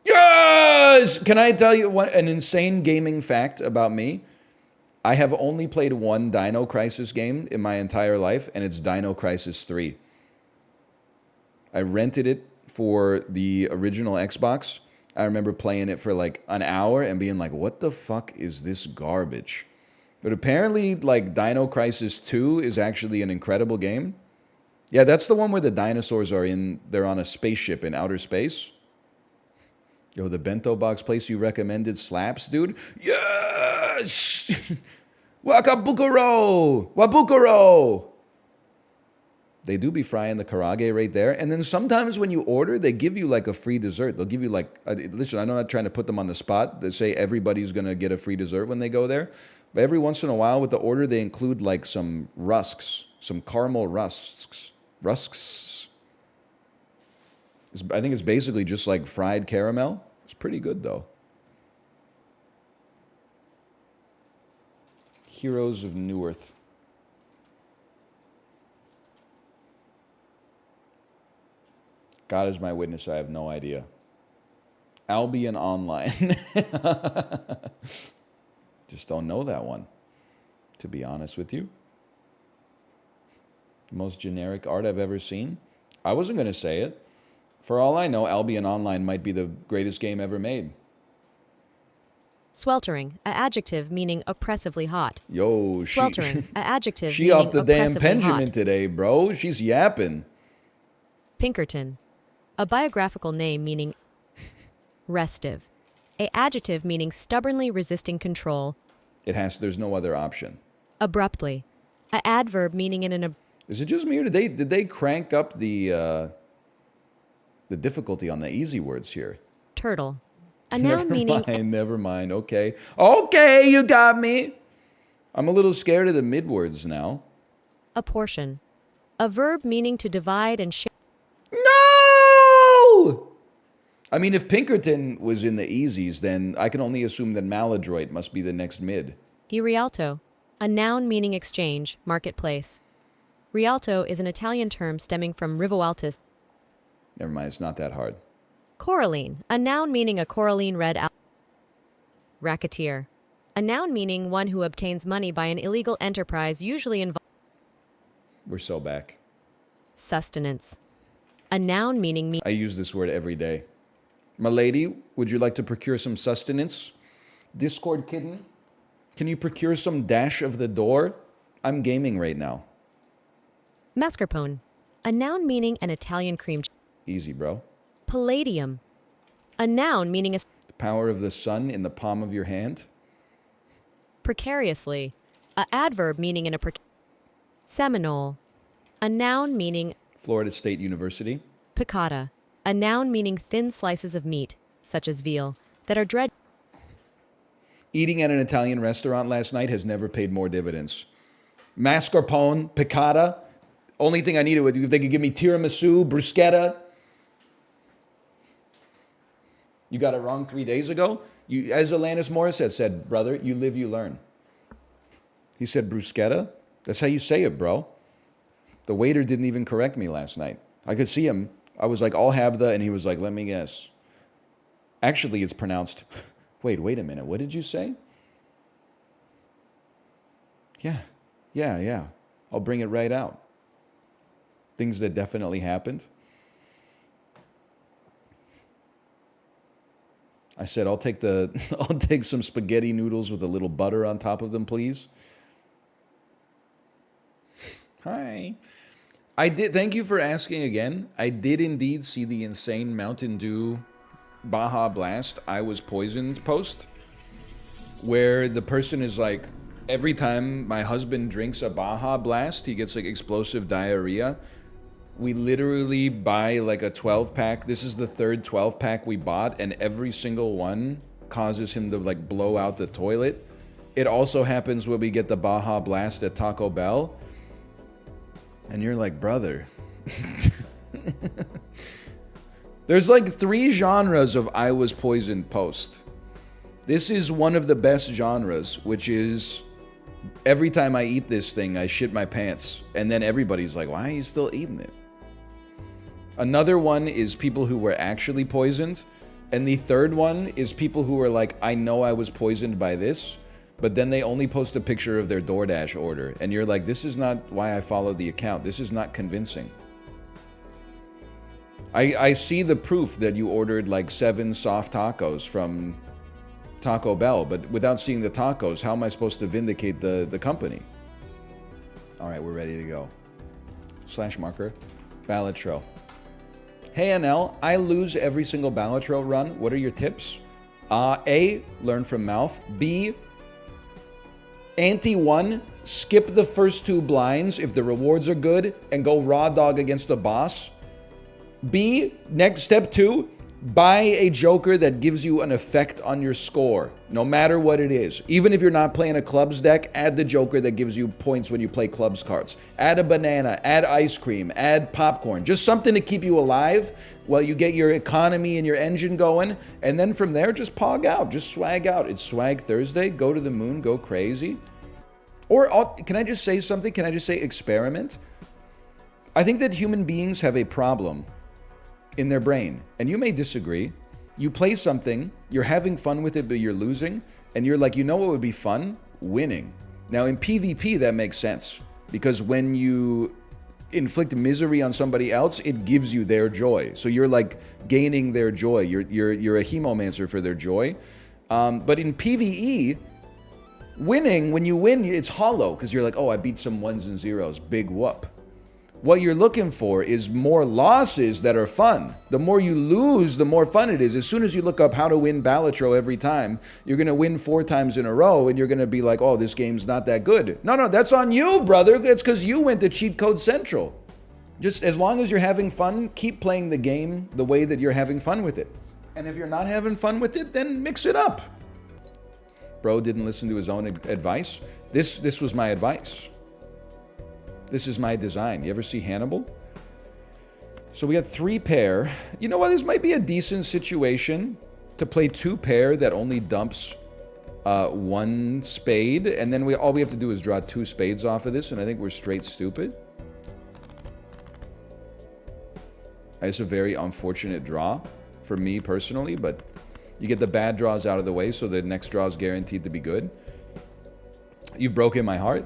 A: Yes! Can I tell you an insane gaming fact about me? I have only played one Dino Crisis game in my entire life, and it's Dino Crisis 3. I rented it for the original Xbox. I remember playing it for like an hour and being like, what the fuck is this garbage? But apparently, like, Dino Crisis 2 is actually an incredible game. Yeah, that's the one where the dinosaurs they're on a spaceship in outer space. Yo, the bento box place you recommended slaps, dude. Yes! Wakabukuro! Wabukuro! They do be frying the karage right there. And then sometimes when you order, they give you like a free dessert. They'll give you like, listen, I'm not trying to put them on the spot. They say everybody's going to get a free dessert when they go there. But every once in a while with the order, they include like some rusks, some caramel rusks. Rusks. I think it's basically just like fried caramel. It's pretty good though. Heroes of Neworth. God is my witness, I have no idea. Albion Online. Just don't know that one, to be honest with you. The most generic art I've ever seen. I wasn't going to say it. For all I know, Albion Online might be the greatest game ever made.
E: Sweltering, a adjective meaning oppressively hot.
A: Yo, she
E: Sweltering, a adjective
A: she
E: meaning
A: off the damn
E: oppressively
A: Benjamin
E: hot.
A: today, bro. She's yapping.
E: Pinkerton, a biographical name meaning restive. A adjective meaning stubbornly resisting control.
A: There's no other option.
E: Abruptly, a adverb meaning in an
A: Is it just me or did they crank up the difficulty on the easy words here?
E: turtle. A noun meaning
A: Never mind. Okay. Okay, you got me. I'm a little scared of the mid words now.
E: a portion. A verb meaning to divide and share.
A: No! I mean, if Pinkerton was in the easies, then I can only assume that maladroit must be the next mid.
E: Rialto, a noun meaning exchange, marketplace. Rialto is an Italian term stemming from rivoaltus.
A: Never mind, it's not that hard.
E: Coralline, a noun meaning a coralline red racketeer, a noun meaning one who obtains money by an illegal enterprise usually involving
A: We're so back.
E: sustenance, a noun meaning meat.
A: I use this word every day. My lady, would you like to procure some sustenance? Discord kitten, can you procure some dash of the door? I'm gaming right now.
E: Mascarpone, a noun meaning an Italian cream.
A: Easy, bro.
E: Palladium, a noun meaning a
A: The power of the sun in the palm of your hand.
E: precariously, a adverb meaning in a Seminole, a noun meaning
A: Florida State University.
E: piccata, a noun meaning thin slices of meat, such as veal, that are
A: Eating at an Italian restaurant last night has never paid more dividends. Mascarpone, piccata. Only thing I needed was if they could give me tiramisu, bruschetta. You got it wrong 3 days ago? You, as Alanis Morissette said, brother, you live, you learn. He said bruschetta? That's how you say it, bro. The waiter didn't even correct me last night. I could see him. I was like, I'll have the, and he was like, let me guess. Actually, it's pronounced, wait a minute, what did you say? Yeah. I'll bring it right out. Things that definitely happened. I said, I'll take some spaghetti noodles with a little butter on top of them, please. Hi. Thank you for asking again. I did indeed see the insane Mountain Dew Baja Blast I was poisoned post, where the person is like, every time my husband drinks a Baja Blast, he gets like explosive diarrhea. We literally buy like a 12-pack. This is the third 12-pack we bought, and every single one causes him to like blow out the toilet. It also happens when we get the Baja Blast at Taco Bell. And you're like, brother. There's like 3 genres of I was poisoned post. This is one of the best genres, which is every time I eat this thing, I shit my pants. And then everybody's like, why are you still eating it? Another one is people who were actually poisoned. And the third one is people who were like, I know I was poisoned by this, but then they only post a picture of their DoorDash order. And you're like, this is not why I follow the account. This is not convincing. I see the proof that you ordered like 7 soft tacos from Taco Bell, but without seeing the tacos, how am I supposed to vindicate the company? All right, we're ready to go. /marker, Balatro. Hey NL, I lose every single Balatro run. What are your tips? A, learn from mouth. B, ante 1, skip the first 2 blinds if the rewards are good and go raw dog against the boss. B, next step 2, buy a joker that gives you an effect on your score, no matter what it is. Even if you're not playing a clubs deck, add the joker that gives you points when you play clubs cards. Add a banana, add ice cream, add popcorn. Just something to keep you alive while you get your economy and your engine going. And then from there, just pog out, just swag out. It's Swag Thursday. Go to the moon, go crazy. Or can I just say something? Can I just say experiment? I think that human beings have a problem in their brain, and you may disagree. You play something, you're having fun with it, but you're losing, and you're like, you know what would be fun? Winning. Now in PvP, that makes sense, because when you inflict misery on somebody else, it gives you their joy. So you're like gaining their joy. You're a hemomancer for their joy. But in PvE, winning, when you win, it's hollow because you're like, oh, I beat some ones and zeros. Big whoop. What you're looking for is more losses that are fun. The more you lose, the more fun it is. As soon as you look up how to win Balatro every time, you're going to win 4 times in a row, and you're going to be like, oh, this game's not that good. No, that's on you, brother. It's because you went to Cheat Code Central. Just as long as you're having fun, keep playing the game the way that you're having fun with it. And if you're not having fun with it, then mix it up. Bro didn't listen to his own advice. This was my advice. This is my design. You ever see Hannibal? So we got 3 pair. You know what? This might be a decent situation to play 2 pair that only dumps 1 spade. And then all we have to do is draw 2 spades off of this. And I think we're straight stupid. It's a very unfortunate draw for me personally. But you get the bad draws out of the way. So the next draw is guaranteed to be good. You've broken my heart.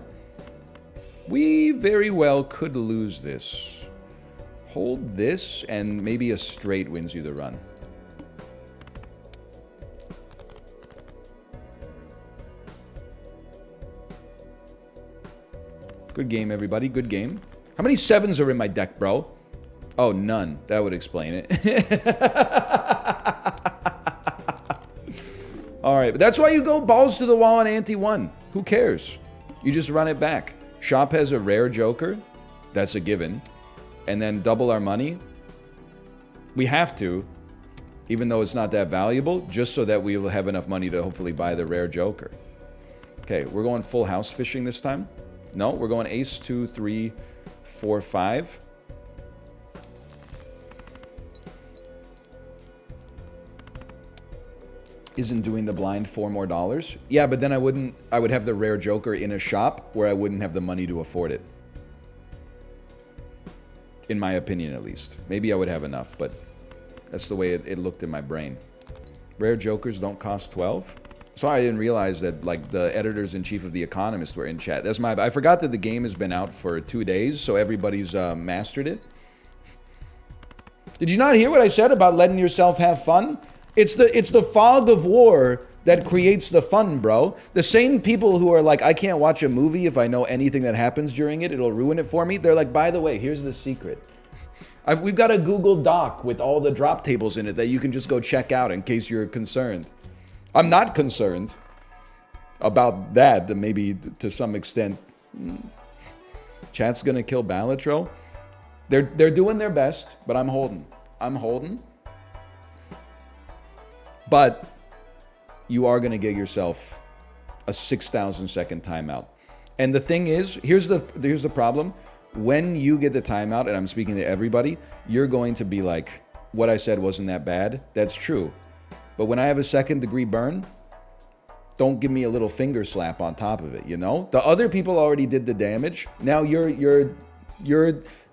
A: We very well could lose this. Hold this, and maybe a straight wins you the run. Good game, everybody. Good game. How many 7s are in my deck, bro? Oh, none. That would explain it. All right, but that's why you go balls to the wall on ante-1. Who cares? You just run it back. Shop has a rare joker. That's a given. And then double our money. We have to, even though it's not that valuable, just so that we will have enough money to hopefully buy the rare joker. Okay, we're going full house fishing this time. No, we're going ace, 2, 3, 4, 5. Isn't doing the blind $4 more. Yeah, but then I would have the rare joker in a shop where I wouldn't have the money to afford it. In my opinion, at least. Maybe I would have enough, but that's the way it looked in my brain. Rare jokers don't cost 12. Sorry, I didn't realize that like the editors-in-chief of The Economist were in chat. I forgot that the game has been out for 2 days, so everybody's mastered it. Did you not hear what I said about letting yourself have fun? It's the fog of war that creates the fun, bro. The same people who are like, I can't watch a movie if I know anything that happens during it. It'll ruin it for me. They're like, by the way, here's the secret. We've got a Google Doc with all the drop tables in it that you can just go check out in case you're concerned. I'm not concerned about that, maybe to some extent. Chat's gonna kill Balatro. They're doing their best, but I'm holding. But you are going to get yourself a 6,000 second timeout. And the thing is, here's the problem. When you get the timeout, and I'm speaking to everybody, you're going to be like, what I said wasn't that bad. That's true. But when I have a 2nd degree burn, don't give me a little finger slap on top of it, you know? The other people already did the damage. Now you're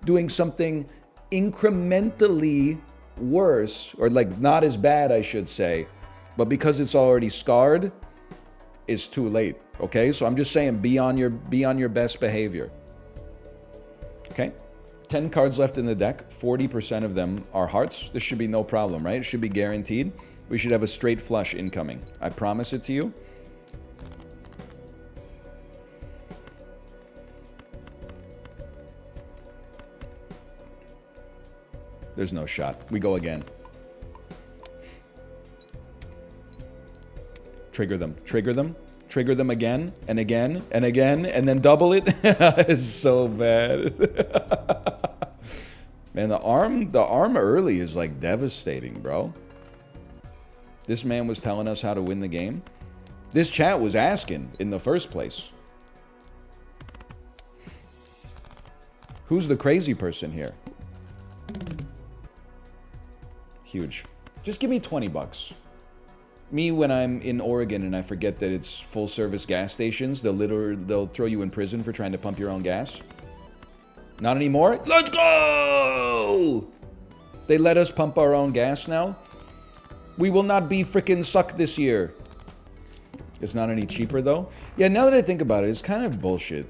A: doing something incrementally worse, or like not as bad, I should say, but because it's already scarred, it's too late. Okay, so I'm just saying, be on your best behavior. Okay, 10 cards left in the deck. 40% of them are hearts. This should be no problem, right? It should be guaranteed. We should have a straight flush incoming. I promise it to you. There's no shot. We go again. Trigger them again and again and again, and then double it. It's so bad. Man, the arm early is like devastating, bro. This man was telling us how to win the game. This chat was asking in the first place. Who's the crazy person here? Huge. Just give me 20 bucks. Me, when I'm in Oregon and I forget that it's full service gas stations, they'll throw you in prison for trying to pump your own gas. Not anymore? Let's go! They let us pump our own gas now? We will not be frickin' sucked this year. It's not any cheaper though? Yeah, now that I think about it, it's kind of bullshit.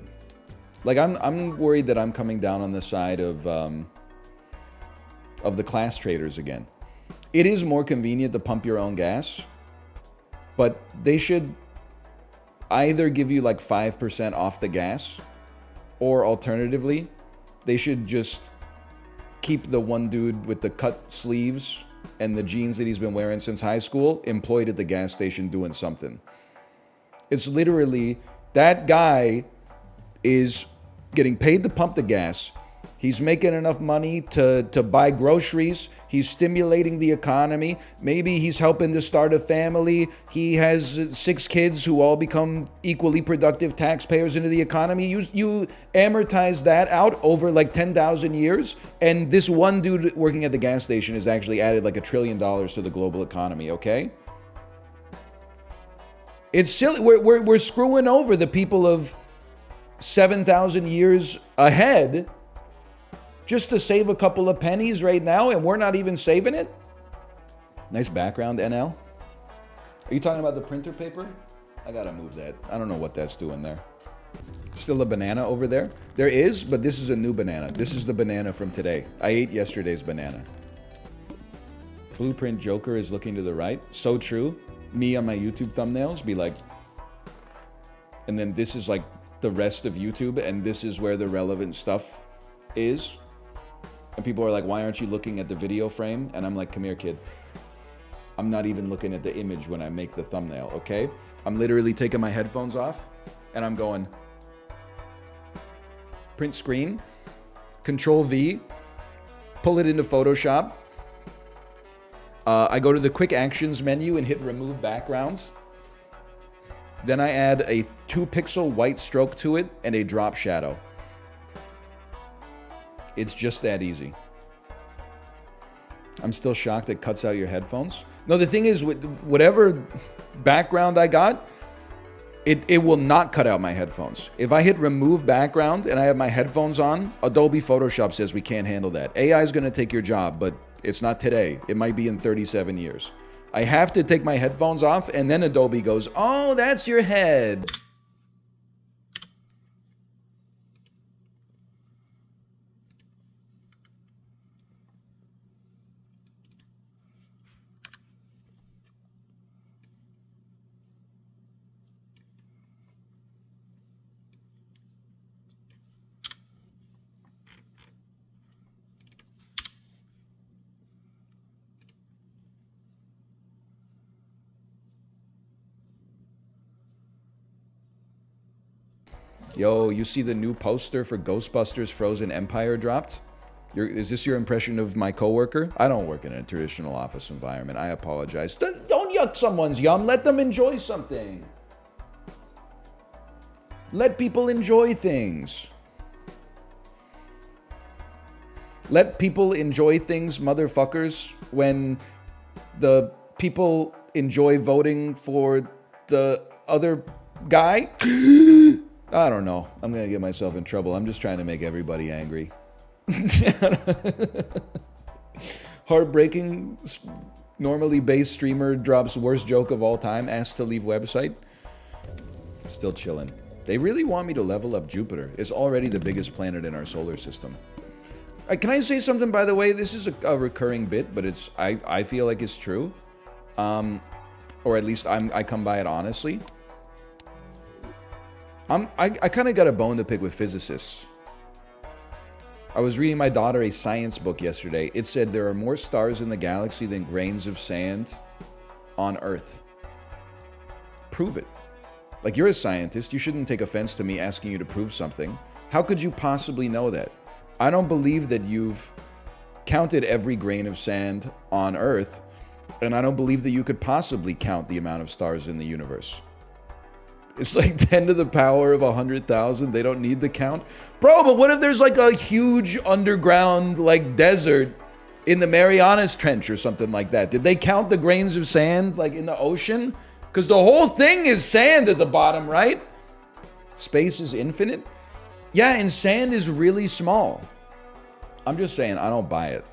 A: Like, I'm worried that I'm coming down on the side of the class traders again. It is more convenient to pump your own gas, but they should either give you like 5% off the gas, or alternatively, they should just keep the one dude with the cut sleeves and the jeans that he's been wearing since high school employed at the gas station doing something. It's literally, that guy is getting paid to pump the gas. He's making enough money to buy groceries. He's stimulating the economy. Maybe he's helping to start a family. He has 6 kids who all become equally productive taxpayers into the economy. You amortize that out over like 10,000 years, and this one dude working at the gas station has actually added like $1 trillion to the global economy, okay? It's silly. We're screwing over the people of 7,000 years ahead just to save a couple of pennies right now, and we're not even saving it? Nice background, NL. Are you talking about the printer paper? I gotta move that. I don't know what that's doing there. Still a banana over there? There is, but this is a new banana. This is the banana from today. I ate yesterday's banana. Blueprint Joker is looking to the right. So true. Me on my YouTube thumbnails be like, and then this is like the rest of YouTube, and this is where the relevant stuff is. And people are like, why aren't you looking at the video frame? And I'm like, come here, kid. I'm not even looking at the image when I make the thumbnail, okay? I'm literally taking my headphones off, and I'm going, print screen, Control V, pull it into Photoshop. I go to the quick actions menu and hit remove backgrounds. Then I add a 2-pixel white stroke to it and a drop shadow. It's just that easy. I'm still shocked it cuts out your headphones. No, the thing is, with whatever background I got, it will not cut out my headphones. If I hit remove background and I have my headphones on, Adobe Photoshop says we can't handle that. AI is going to take your job, but it's not today. It might be in 37 years. I have to take my headphones off, and then Adobe goes, oh, that's your head. Yo, you see the new poster for Ghostbusters Frozen Empire dropped? Is this your impression of my coworker? I don't work in a traditional office environment. I apologize. Don't yuck someone's yum. Let them enjoy something. Let people enjoy things. Let people enjoy things, motherfuckers, when the people enjoy voting for the other guy. I don't know. I'm going to get myself in trouble. I'm just trying to make everybody angry. Heartbreaking, normally based streamer drops worst joke of all time, asks to leave website. Still chilling. They really want me to level up Jupiter. It's already the biggest planet in our solar system. Can I say something, by the way? This is a recurring bit, but it's I feel like it's true. Or at least I come by it honestly. I kind of got a bone to pick with physicists. I was reading my daughter a science book yesterday. It said there are more stars in the galaxy than grains of sand on Earth. Prove it. Like, you're a scientist. You shouldn't take offense to me asking you to prove something. How could you possibly know that? I don't believe that you've counted every grain of sand on Earth, and I don't believe that you could possibly count the amount of stars in the universe. It's like 10 to the power of 100,000. They don't need the count. Bro, but what if there's like a huge underground like desert in the Marianas Trench or something like that? Did they count the grains of sand like in the ocean? Because the whole thing is sand at the bottom, right? Space is infinite. Yeah, and sand is really small. I'm just saying, I don't buy it.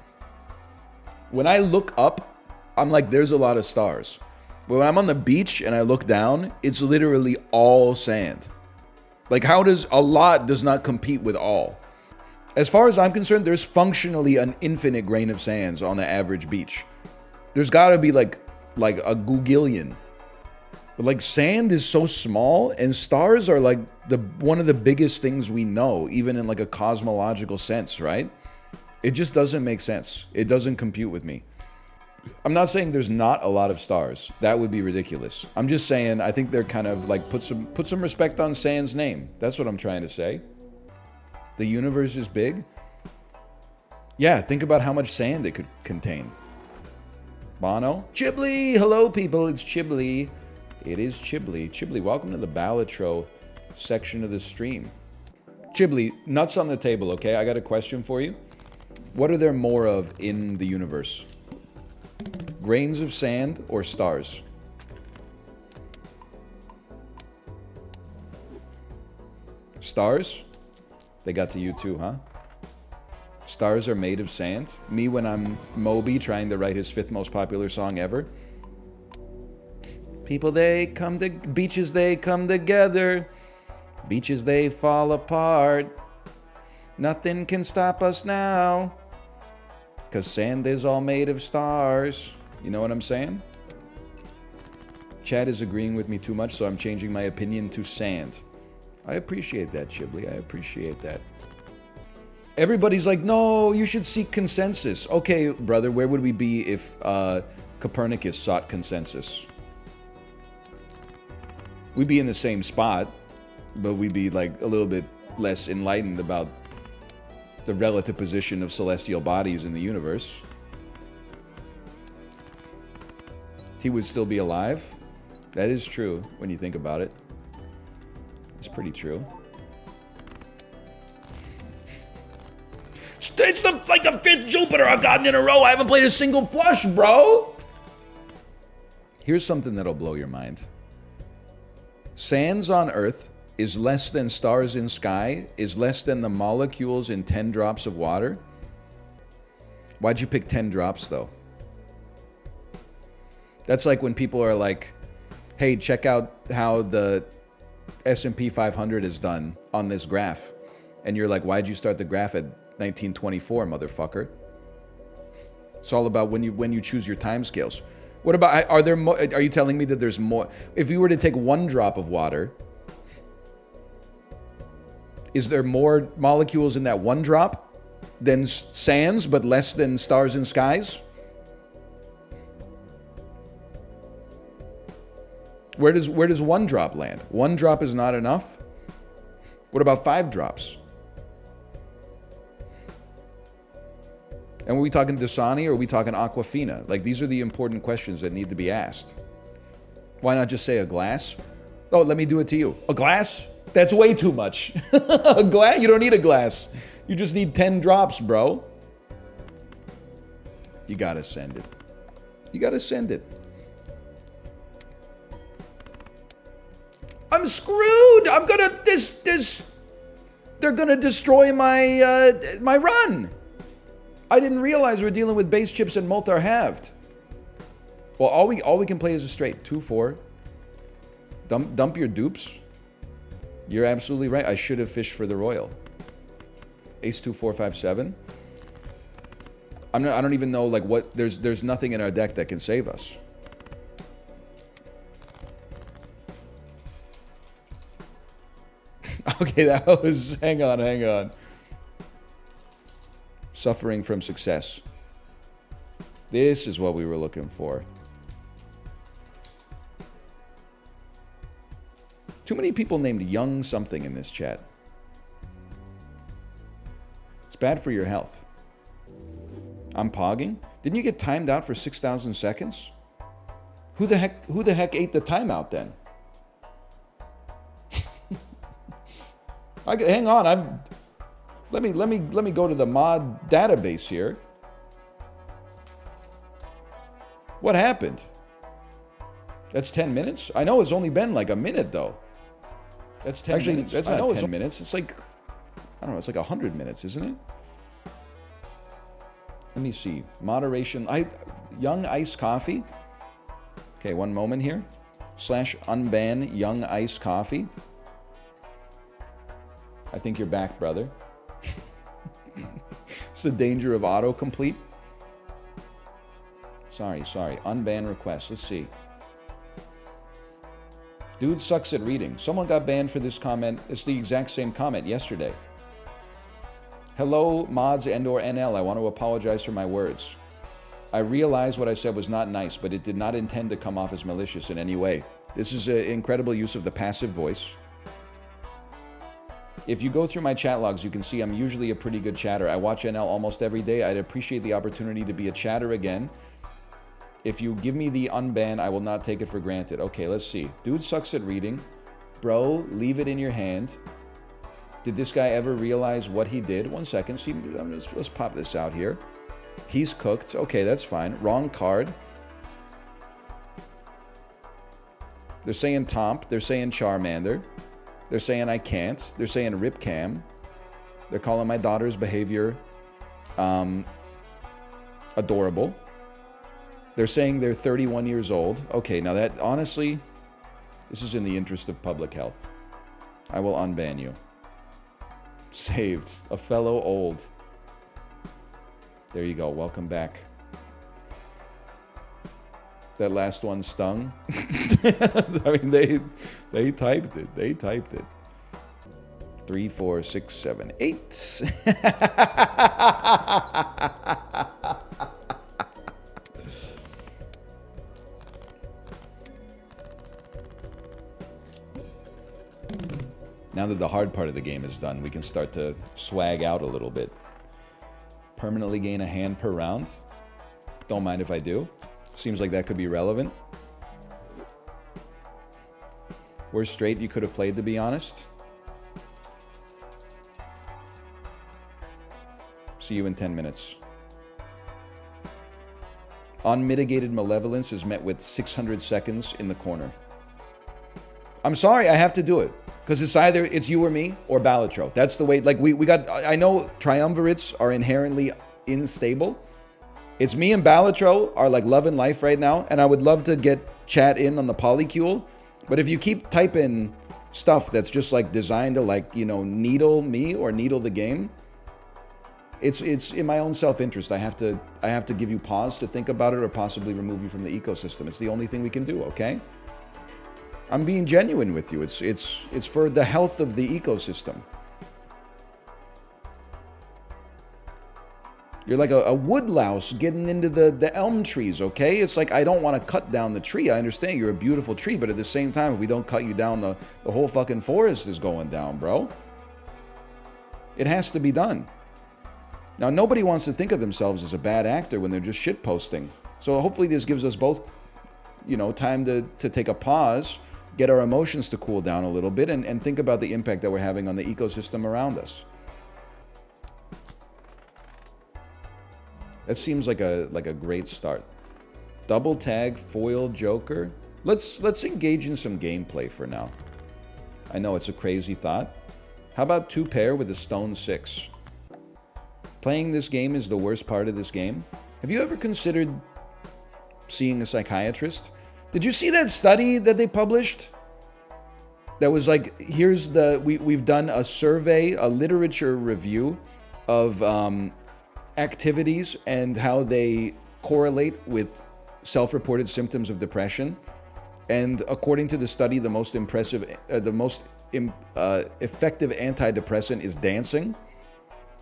A: When I look up, I'm like, there's a lot of stars. But when I'm on the beach and I look down, it's literally all sand. Like, how does a lot does not compete with all? As far as I'm concerned, there's functionally an infinite grain of sands on the average beach. There's got to be like a googillion. But like sand is so small, and stars are like one of the biggest things we know, even in like a cosmological sense, right? It just doesn't make sense. It doesn't compute with me. I'm not saying there's not a lot of stars. That would be ridiculous. I'm just saying I think they're kind of like put some respect on sand's name. That's what I'm trying to say. The universe is big. Yeah, think about how much sand it could contain. Bono? Chibli! Hello, people. It's Chibli. It is Chibli. Chibli, welcome to the Balatro section of the stream. Chibli, nuts on the table, okay? I got a question for you. What are there more of in the universe? Grains of sand or stars? Stars? They got to you too, huh? Stars are made of sand? Me when I'm Moby trying to write his 5th most popular song ever? People, they come to... Beaches, they come together. Beaches, they fall apart. Nothing can stop us now. 'Cause sand is all made of stars. You know what I'm saying? Chad is agreeing with me too much, so I'm changing my opinion to sand. I appreciate that, Chibli. I appreciate that. Everybody's like, no, you should seek consensus. Okay, brother, where would we be if Copernicus sought consensus? We'd be in the same spot, but we'd be like a little bit less enlightened about the relative position of celestial bodies in the universe. He would still be alive. That is true when you think about it. It's pretty true. It's like the 5th Jupiter I've gotten in a row. I haven't played a single flush, bro. Here's something that'll blow your mind. Sands on Earth is less than stars in sky, is less than the molecules in 10 drops of water. Why'd you pick 10 drops, though? That's like when people are like, hey, check out how the S&P 500 is done on this graph. And you're like, why'd you start the graph at 1924, motherfucker? It's all about when you choose your timescales. What about, are you telling me that there's more? If you were to take 1 drop of water, is there more molecules in that 1 drop than sands, but less than stars and skies? Where does 1 drop land? 1 drop is not enough? What about 5 drops? And are we talking Dasani or are we talking Aquafina? Like, these are the important questions that need to be asked. Why not just say a glass? Oh, let me do it to you. A glass? That's way too much. A glass? You don't need a glass. You just need 10 drops, bro. You gotta send it. You gotta send it. I'm screwed. I'm gonna they're gonna destroy my my run. I didn't realize we're dealing with base chips and multi halved. Well, all we can play is a straight 2-4. Dump your dupes. You're absolutely right. I should have fished for the royal. Ace 2 4 5 7. I don't even know like what. There's nothing in our deck that can save us. Okay, that was... Hang on. Suffering from success. This is what we were looking for. Too many people named Young something in this chat. It's bad for your health. I'm pogging? Didn't you get timed out for 6,000 seconds? Who the heck ate the timeout then? Hang on, let me go to the mod database here. What happened? That's 10 minutes? I know it's only been like a minute though. That's 10 minutes. That's not 10 minutes. It's like, I don't know, it's like 100 minutes, isn't it? Let me see. Moderation. Young Ice Coffee. Okay, one moment here. /unban Young Ice Coffee. I think you're back, brother. It's the danger of autocomplete. Sorry. Unban request. Let's see. Dude sucks at reading. Someone got banned for this comment. It's the exact same comment yesterday. Hello, mods and/or NL. I want to apologize for my words. I realize what I said was not nice, but it did not intend to come off as malicious in any way. This is an incredible use of the passive voice. If you go through my chat logs, you can see I'm usually a pretty good chatter. I watch NL almost every day. I'd appreciate the opportunity to be a chatter again. If you give me the unban, I will not take it for granted. Okay, let's see. Dude sucks at reading. Bro, leave it in your hand. Did this guy ever realize what he did? 1 second. See, let's pop this out here. He's cooked. Okay, that's fine. Wrong card. They're saying Tomp. They're saying Charmander. They're saying I can't. They're saying Ripcam. They're calling my daughter's behavior adorable. They're saying they're 31 years old. Okay, now that, honestly, this is in the interest of public health. I will unban you. Saved. A fellow old. There you go. Welcome back. That last one stung. I mean, they typed it. They typed it. 3, 4, 6, 7, 8. Now that the hard part of the game is done, we can start to swag out a little bit. Permanently gain a hand per round. Don't mind if I do. Seems like that could be relevant. Worst straight you could have played, to be honest. See you in 10 minutes. Unmitigated malevolence is met with 600 seconds in the corner. I'm sorry, I have to do it. Because it's you or me or Balatro. That's the way, like we got, I know triumvirates are inherently unstable. It's me and Balatro are like loving life right now. And I would love to get chat in on the polycule. But if you keep typing stuff that's just like designed to like, you know, needle me or needle the game, it's in my own self-interest. I have to give you pause to think about it or possibly remove you from the ecosystem. It's the only thing we can do, okay? I'm being genuine with you. It's for the health of the ecosystem. You're like a woodlouse getting into the elm trees, okay? It's like, I don't want to cut down the tree. I understand you're a beautiful tree, but at the same time, if we don't cut you down, the whole fucking forest is going down, bro. It has to be done. Now, nobody wants to think of themselves as a bad actor when they're just shitposting. So hopefully this gives us both, you know, time to take a pause, get our emotions to cool down a little bit, and think about the impact that we're having on the ecosystem around us. That seems like a great start. Double tag, foil, joker. Let's engage in some gameplay for now. I know it's a crazy thought. How about 2 pair with a stone 6? Playing this game is the worst part of this game. Have you ever considered seeing a psychiatrist? Did you see that study that they published? That was like, here's we've done a survey, a literature review of activities and how they correlate with self-reported symptoms of depression. And according to the study, the most effective antidepressant is dancing.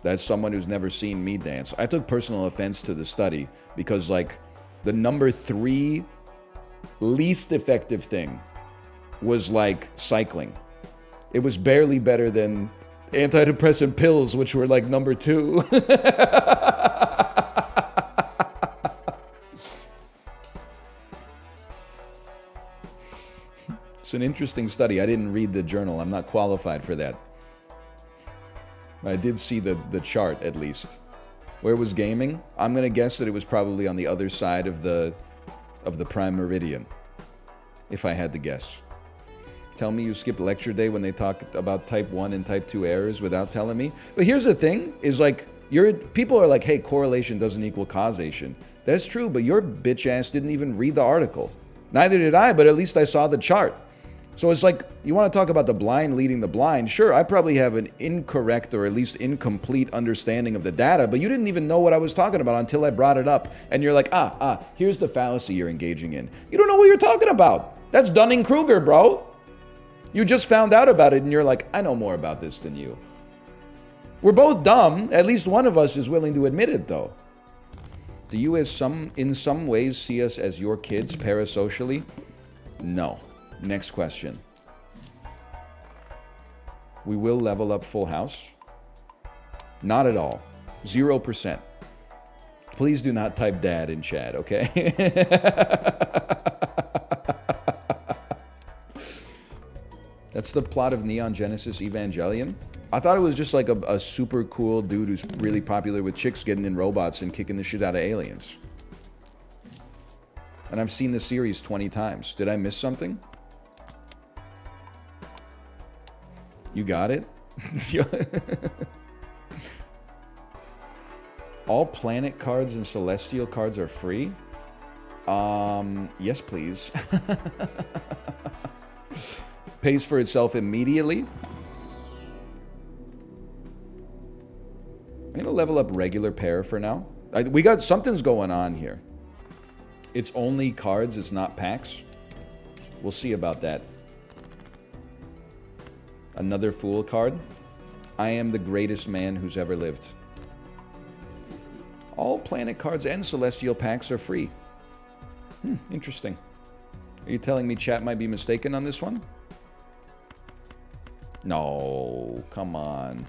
A: That's someone who's never seen me dance. I took personal offense to the study because, like, the number 3 least effective thing was like cycling. It was barely better than antidepressant pills, which were like number 2. It's an interesting study. I didn't read the journal. I'm not qualified for that. I did see the chart, at least. Where was gaming? I'm going to guess that it was probably on the other side of the prime meridian, if I had to guess. Tell me you skipped lecture day when they talk about type 1 and type 2 errors without telling me. But here's the thing, is like, people are like, hey, correlation doesn't equal causation. That's true, but your bitch ass didn't even read the article. Neither did I, but at least I saw the chart. So it's like, you want to talk about the blind leading the blind? Sure, I probably have an incorrect or at least incomplete understanding of the data, but you didn't even know what I was talking about until I brought it up. And you're like, here's the fallacy you're engaging in. You don't know what you're talking about. That's Dunning-Kruger, bro. You just found out about it and you're like, I know more about this than you. We're both dumb. At least one of us is willing to admit it, though. Do you in some ways see us as your kids parasocially? No. Next question. We will level up Full House? Not at all. 0%. Please do not type dad in chat, okay? That's the plot of Neon Genesis Evangelion? I thought it was just like a super cool dude who's really popular with chicks getting in robots and kicking the shit out of aliens. And I've seen the series 20 times. Did I miss something? You got it? All planet cards and celestial cards are free? Yes, please. Pays for itself immediately. I'm gonna level up regular pair for now. We got something's going on here. It's only cards, it's not packs. We'll see about that. Another Fool card. I am the greatest man who's ever lived. All planet cards and celestial packs are free. Interesting. Are you telling me chat might be mistaken on this one? No, come on.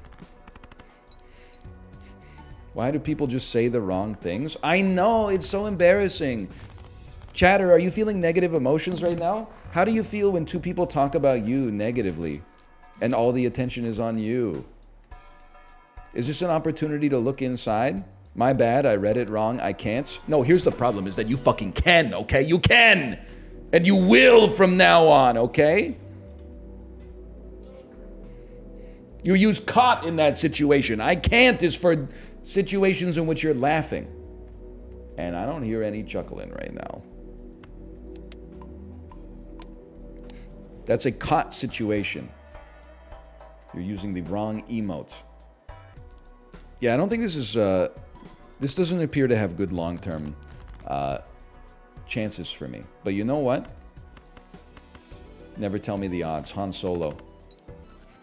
A: Why do people just say the wrong things? I know, it's so embarrassing. Chatter, are you feeling negative emotions right now? How do you feel when two people talk about you negatively and all the attention is on you? Is this an opportunity to look inside? My bad, I read it wrong, I can't. No, here's the problem, is that you fucking can, okay? You can! And you will from now on, okay? You use caught in that situation. I can't is for situations in which you're laughing. And I don't hear any chuckling right now. That's a caught situation. You're using the wrong emote. Yeah, I don't think this is, this doesn't appear to have good long-term chances for me. But you know what? Never tell me the odds. Han Solo.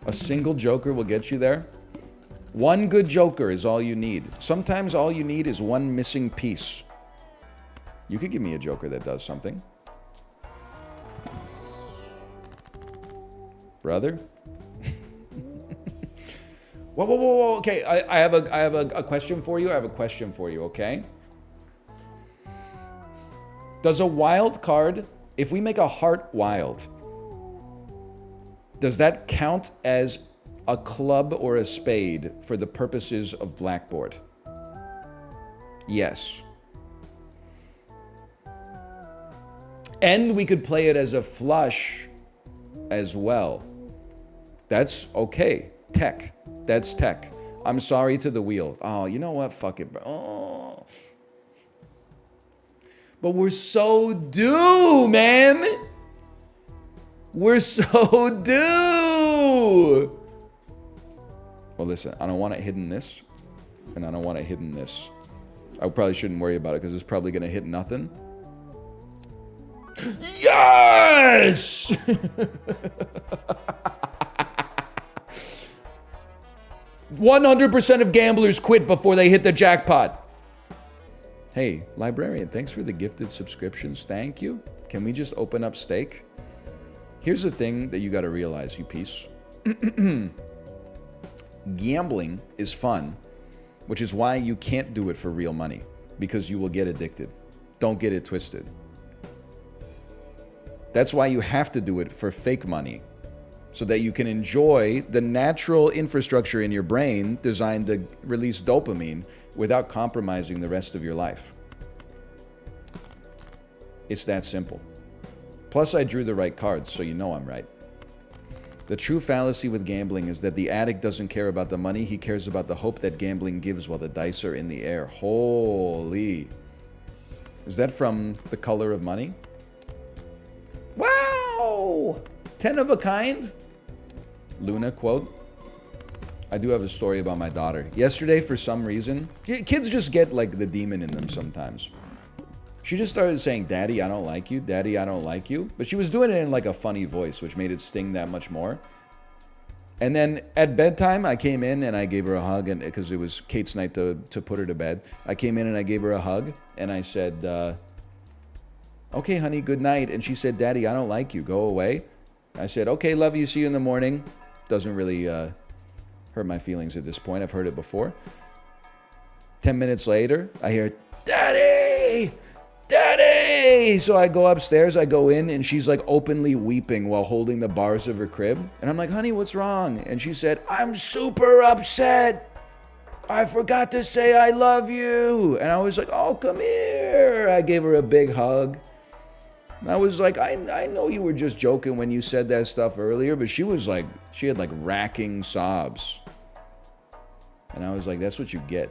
A: A single Joker will get you there. One good Joker is all you need. Sometimes all you need is one missing piece. You could give me a Joker that does something. Brother? Whoa. Okay, I have a question for you. Okay? Does a wild card, if we make a heart wild, does that count as a club or a spade for the purposes of Blackboard? Yes. And we could play it as a flush as well. That's okay. Tech. That's tech. I'm sorry to the wheel. Oh, you know what? Fuck it, bro. Oh. But we're so due, man. We're so due. Well, listen, I don't want it hidden this, and I don't want it hidden this. I probably shouldn't worry about it because it's probably going to hit nothing. Yes! 100% of gamblers quit before they hit the jackpot. Hey, librarian, thanks for the gifted subscriptions. Thank you. Can we just open up stake? Here's the thing that you got to realize, you piece. Gambling is fun, which is why you can't do it for real money, because you will get addicted. Don't get it twisted. That's why you have to do it for fake money, so that you can enjoy the natural infrastructure in your brain designed to release dopamine without compromising the rest of your life. It's that simple. Plus, I drew the right cards, so you know I'm right. The true fallacy with gambling is that the addict doesn't care about the money, he cares about the hope that gambling gives while the dice are in the air. Holy. Is that from The Color of Money? Wow! 10 of a kind. Luna quote. I do have a story about my daughter. Yesterday, for some reason, kids just get like the demon in them sometimes. She just started saying, Daddy, I don't like you. Daddy, I don't like you. But she was doing it in like a funny voice, which made it sting that much more. And then at bedtime, I came in and I gave her a hug, and because it was Kate's night to put her to bed. I came in and I gave her a hug, and I said, okay, honey, good night. And she said, Daddy, I don't like you. Go away. I said, okay, love you. See you in the morning. Doesn't really hurt my feelings at this point. I've heard it before. 10 minutes later, I hear, Daddy! Daddy! So I go upstairs, I go in, and she's like openly weeping while holding the bars of her crib. And I'm like, honey, what's wrong? And she said, I'm super upset. I forgot to say I love you. And I was like, oh, come here. I gave her a big hug. And I was like, I know you were just joking when you said that stuff earlier, but she was like, she had like racking sobs. And I was like, that's what you get.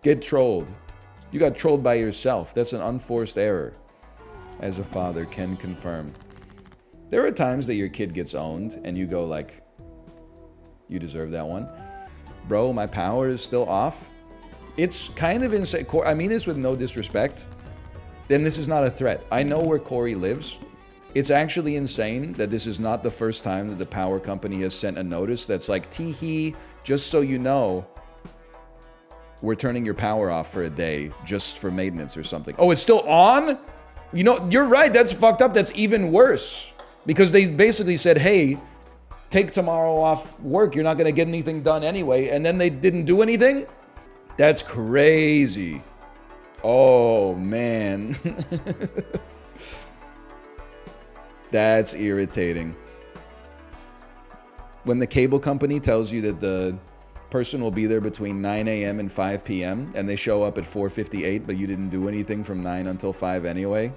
A: Get trolled. You got trolled by yourself. That's an unforced error, as a father can confirm. There are times that your kid gets owned and you go like, you deserve that one. Bro, my power is still off. It's kind of insane. I mean this with no disrespect. And this is not a threat. I know where Corey lives. It's actually insane that this is not the first time that the power company has sent a notice that's like, tee-hee, just so you know, we're turning your power off for a day just for maintenance or something. Oh, it's still on? You know, you're right. That's fucked up. That's even worse. Because they basically said, hey, take tomorrow off work. You're not going to get anything done anyway. And then they didn't do anything? That's crazy. Oh, man. That's irritating. When the cable company tells you that the person will be there between 9 a.m. and 5 p.m. and they show up at 4:58, but you didn't do anything from 9 until 5 anyway,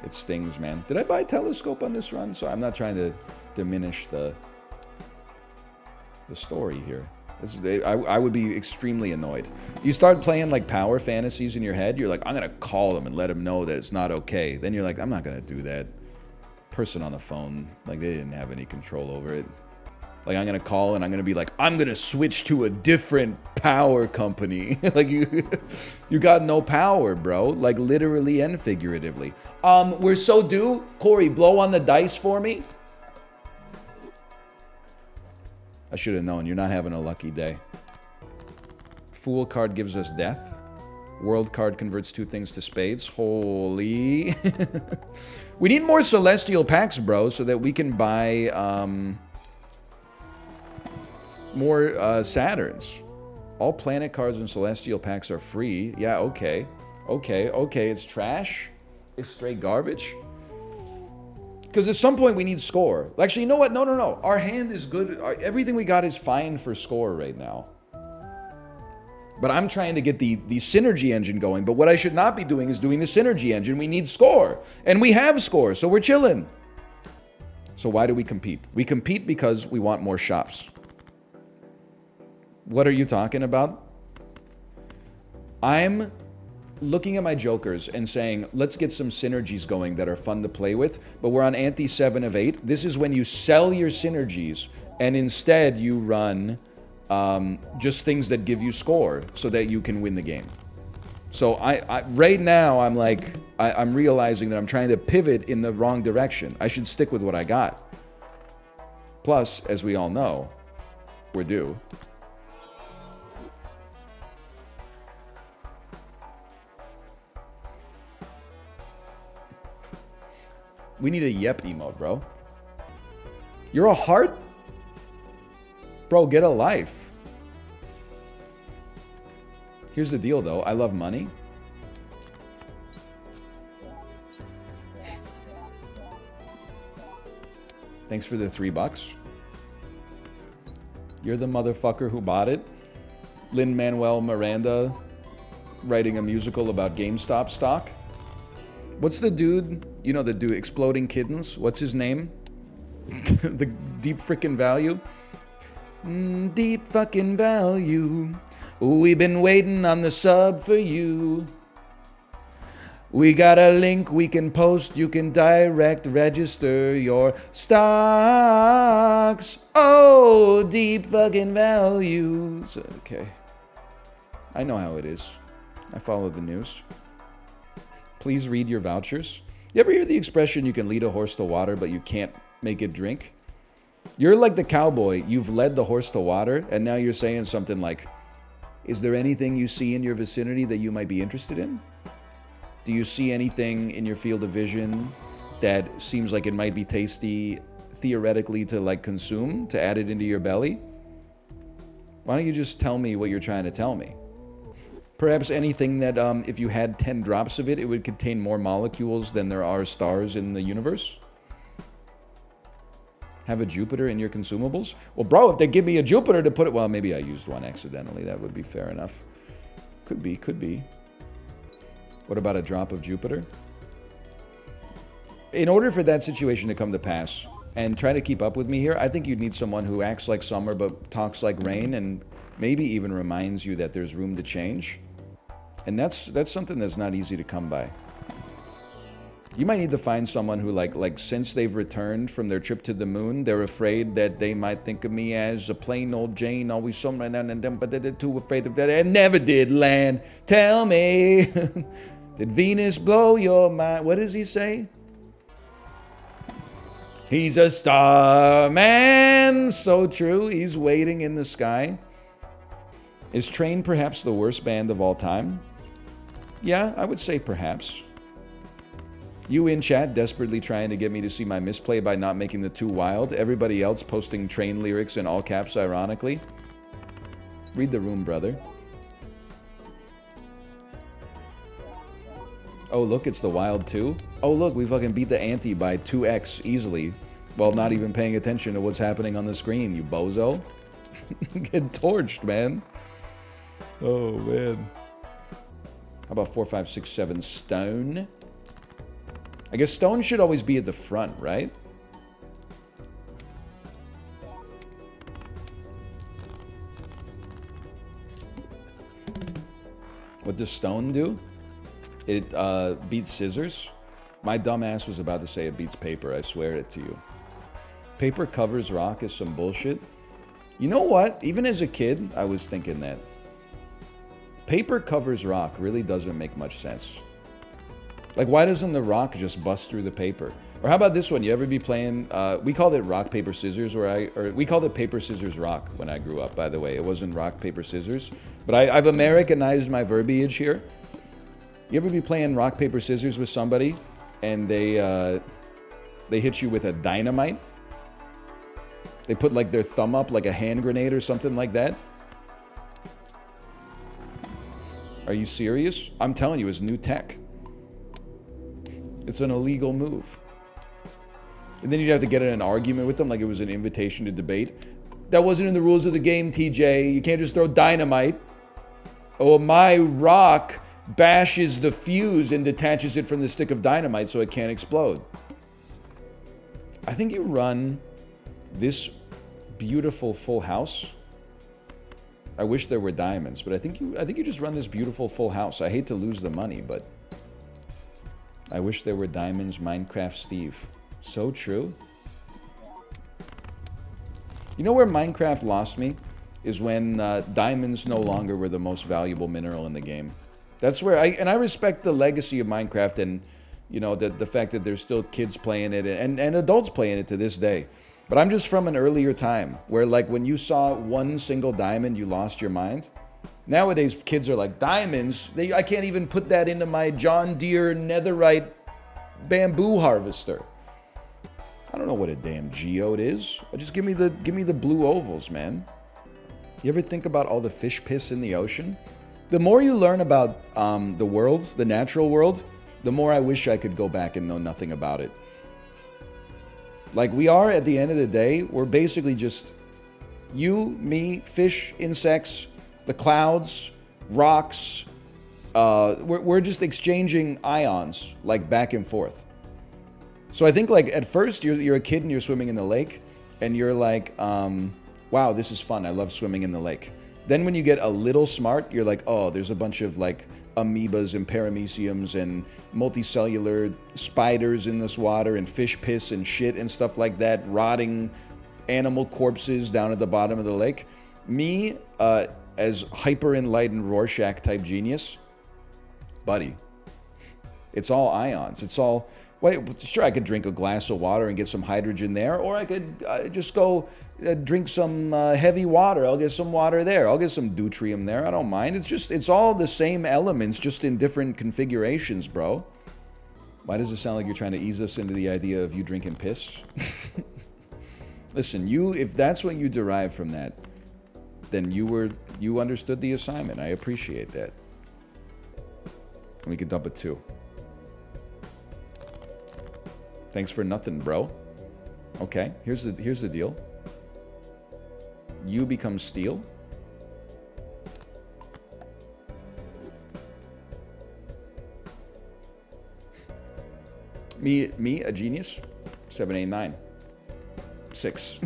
A: it stings, man. Did I buy a telescope on this run? So I'm not trying to diminish the story here. I would be extremely annoyed. You start playing like power fantasies in your head, you're like, I'm gonna call them and let them know that it's not okay. Then you're like, I'm not gonna do that. Person on the phone, like they didn't have any control over it. Like I'm gonna call and I'm gonna be like, I'm gonna switch to a different power company. Like you got no power, bro. Like literally and figuratively. We're so due. Corey, blow on the dice for me. I should have known. You're not having a lucky day. Fool card gives us death. World card converts 2 things to spades. Holy. We need more celestial packs, bro, so that we can buy more Saturns. All planet cards and celestial packs are free. Yeah, okay. Okay. It's trash. It's straight garbage. Because at some point we need score. Actually, you know what? No. Our hand is good. Everything we got is fine for score right now. But I'm trying to get the synergy engine going. But what I should not be doing is doing the synergy engine. We need score. And we have score, so we're chilling. So why do we compete? We compete because we want more shops. What are you talking about? I'm looking at my jokers and saying, let's get some synergies going that are fun to play with, but we're on ante 7 of 8. This is when you sell your synergies and instead you run just things that give you score so that you can win the game. So I right now I'm like, I'm realizing that I'm trying to pivot in the wrong direction. I should stick with what I got. Plus, as we all know, we're due. We need a yep emote, bro. You're a heart? Bro, get a life. Here's the deal, though. I love money. Thanks for the $3. You're the motherfucker who bought it. Lin-Manuel Miranda writing a musical about GameStop stock. What's the dude, you know, the dude, Exploding Kittens? What's his name? The deep frickin' value? Deep fucking value. We've been waiting on the sub for you. We got a link we can post. You can direct register your stocks. Oh, deep fucking values. Okay. I know how it is. I follow the news. Please read your vouchers. You ever hear the expression, you can lead a horse to water, but you can't make it drink? You're like the cowboy. You've led the horse to water, and now you're saying something like, is there anything you see in your vicinity that you might be interested in? Do you see anything in your field of vision that seems like it might be tasty, theoretically, to like consume, to add it into your belly? Why don't you just tell me what you're trying to tell me? Perhaps anything that if you had 10 drops of it, it would contain more molecules than there are stars in the universe? Have a Jupiter in your consumables? Well, bro, if they give me a Jupiter to put it... Well, maybe I used one accidentally. That would be fair enough. Could be, could be. What about a drop of Jupiter? In order for that situation to come to pass, and try to keep up with me here, I think you'd need someone who acts like summer but talks like rain, and maybe even reminds you that there's room to change. And that's something that's not easy to come by. You might need to find someone who, like since they've returned from their trip to the moon, they're afraid that they might think of me as a plain old Jane, always somewhere down and down, but they're too afraid of that. And never did land. Tell me, did Venus blow your mind? What does he say? He's a star man. So true. He's waiting in the sky. Is Train perhaps the worst band of all time? Yeah, I would say perhaps. You in chat desperately trying to get me to see my misplay by not making the too wild. Everybody else posting Train lyrics in all caps ironically. Read the room, brother. Oh, look, it's the Wild 2. Oh, look, we fucking beat the ante by 2x easily while not even paying attention to what's happening on the screen, you bozo. Get torched, man. Oh, man. How about 4, 5, 6, 7 stone? I guess stone should always be at the front, right? What does stone do? It beats scissors. My dumb ass was about to say it beats paper. I swear it to you. Paper covers rock is some bullshit. You know what? Even as a kid, I was thinking that. Paper covers rock really doesn't make much sense. Like, why doesn't the rock just bust through the paper? Or how about this one? You ever be playing, we called it rock, paper, scissors, or we called it paper, scissors, rock when I grew up, by the way. It wasn't rock, paper, scissors. But I've Americanized my verbiage here. You ever be playing rock, paper, scissors with somebody, and they hit you with a dynamite? They put, like, their thumb up like a hand grenade or something like that? Are you serious? I'm telling you, it's new tech. It's an illegal move. And then you'd have to get in an argument with them like it was an invitation to debate. That wasn't in the rules of the game, TJ. You can't just throw dynamite. Oh, my rock bashes the fuse and detaches it from the stick of dynamite so it can't explode. I think you run this beautiful full house. I wish there were diamonds, but I think you just run this beautiful full house. I hate to lose the money, but I wish there were diamonds, Minecraft Steve. So true. You know where Minecraft lost me? Is when diamonds no longer were the most valuable mineral in the game. That's where I respect the legacy of Minecraft and, you know, the fact that there's still kids playing it and adults playing it to this day. But I'm just from an earlier time where, like, when you saw one single diamond, you lost your mind. Nowadays, kids are like, diamonds? I can't even put that into my John Deere netherite bamboo harvester. I don't know what a damn geode is. Just give me the blue ovals, man. You ever think about all the fish piss in the ocean? The more you learn about the world, the natural world, the more I wish I could go back and know nothing about it. Like, we are, at the end of the day, we're basically just you, me, fish, insects, the clouds, rocks. We're just exchanging ions, like, back and forth. So I think, like, at first you're a kid and you're swimming in the lake, and you're like, wow, this is fun. I love swimming in the lake. Then when you get a little smart, you're like, oh, there's a bunch of, like, amoebas and parameciums and multicellular spiders in this water and fish piss and shit and stuff like that, rotting animal corpses down at the bottom of the lake. Me, as hyper-enlightened Rorschach-type genius, buddy, it's all ions. It's all... Wait, sure, I could drink a glass of water and get some hydrogen there, or I could just go drink some heavy water. I'll get some water there. I'll get some deuterium there. I don't mind. It's all the same elements, just in different configurations, bro. Why does it sound like you're trying to ease us into the idea of you drinking piss? Listen, if that's what you derive from that, then you understood the assignment. I appreciate that. And we can dump it too. Thanks for nothing, bro. Okay, here's the deal. You become steel. Me, a genius. 7, 8, 9. 6.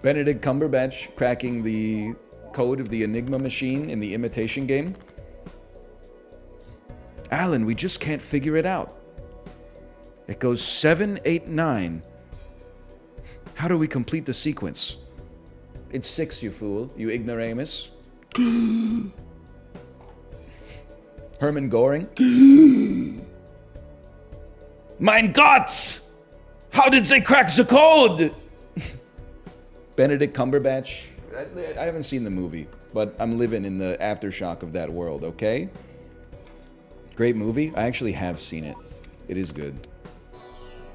A: Benedict Cumberbatch cracking the code of the Enigma machine in the Imitation Game. Alan, we just can't figure it out. It goes 7, 8, 9. How do we complete the sequence? It's 6, you fool. You ignoramus. Hermann Goring. Mein Gott! How did they crack the code? Benedict Cumberbatch. I haven't seen the movie, but I'm living in the aftershock of that world, okay? Great movie. I actually have seen it. It is good.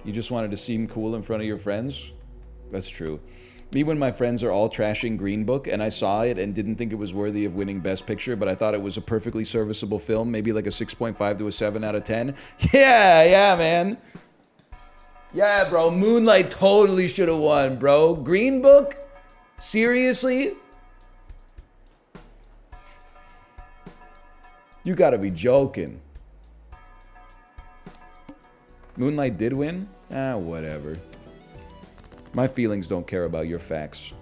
A: You just wanted to seem cool in front of your friends? That's true. Me when my friends are all trashing Green Book and I saw it and didn't think it was worthy of winning Best Picture, but I thought it was a perfectly serviceable film, maybe like a 6.5 to a 7 out of 10. Yeah, man. Yeah, bro. Moonlight totally should have won, bro. Green Book? Seriously? You gotta be joking. Moonlight did win? Ah, whatever. My feelings don't care about your facts.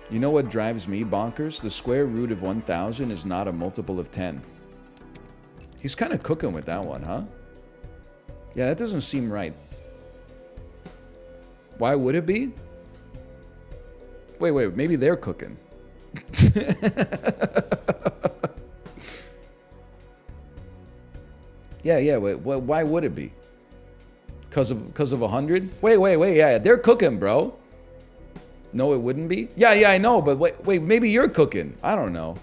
A: You know what drives me bonkers? The square root of 1,000 is not a multiple of 10. He's kind of cooking with that one, huh? Yeah, that doesn't seem right. Why would it be? Wait, maybe they're cooking. Yeah, why would it be? Because of 100? Wait, yeah, they're cooking, bro. No, it wouldn't be? Yeah, I know, but wait, maybe you're cooking. I don't know.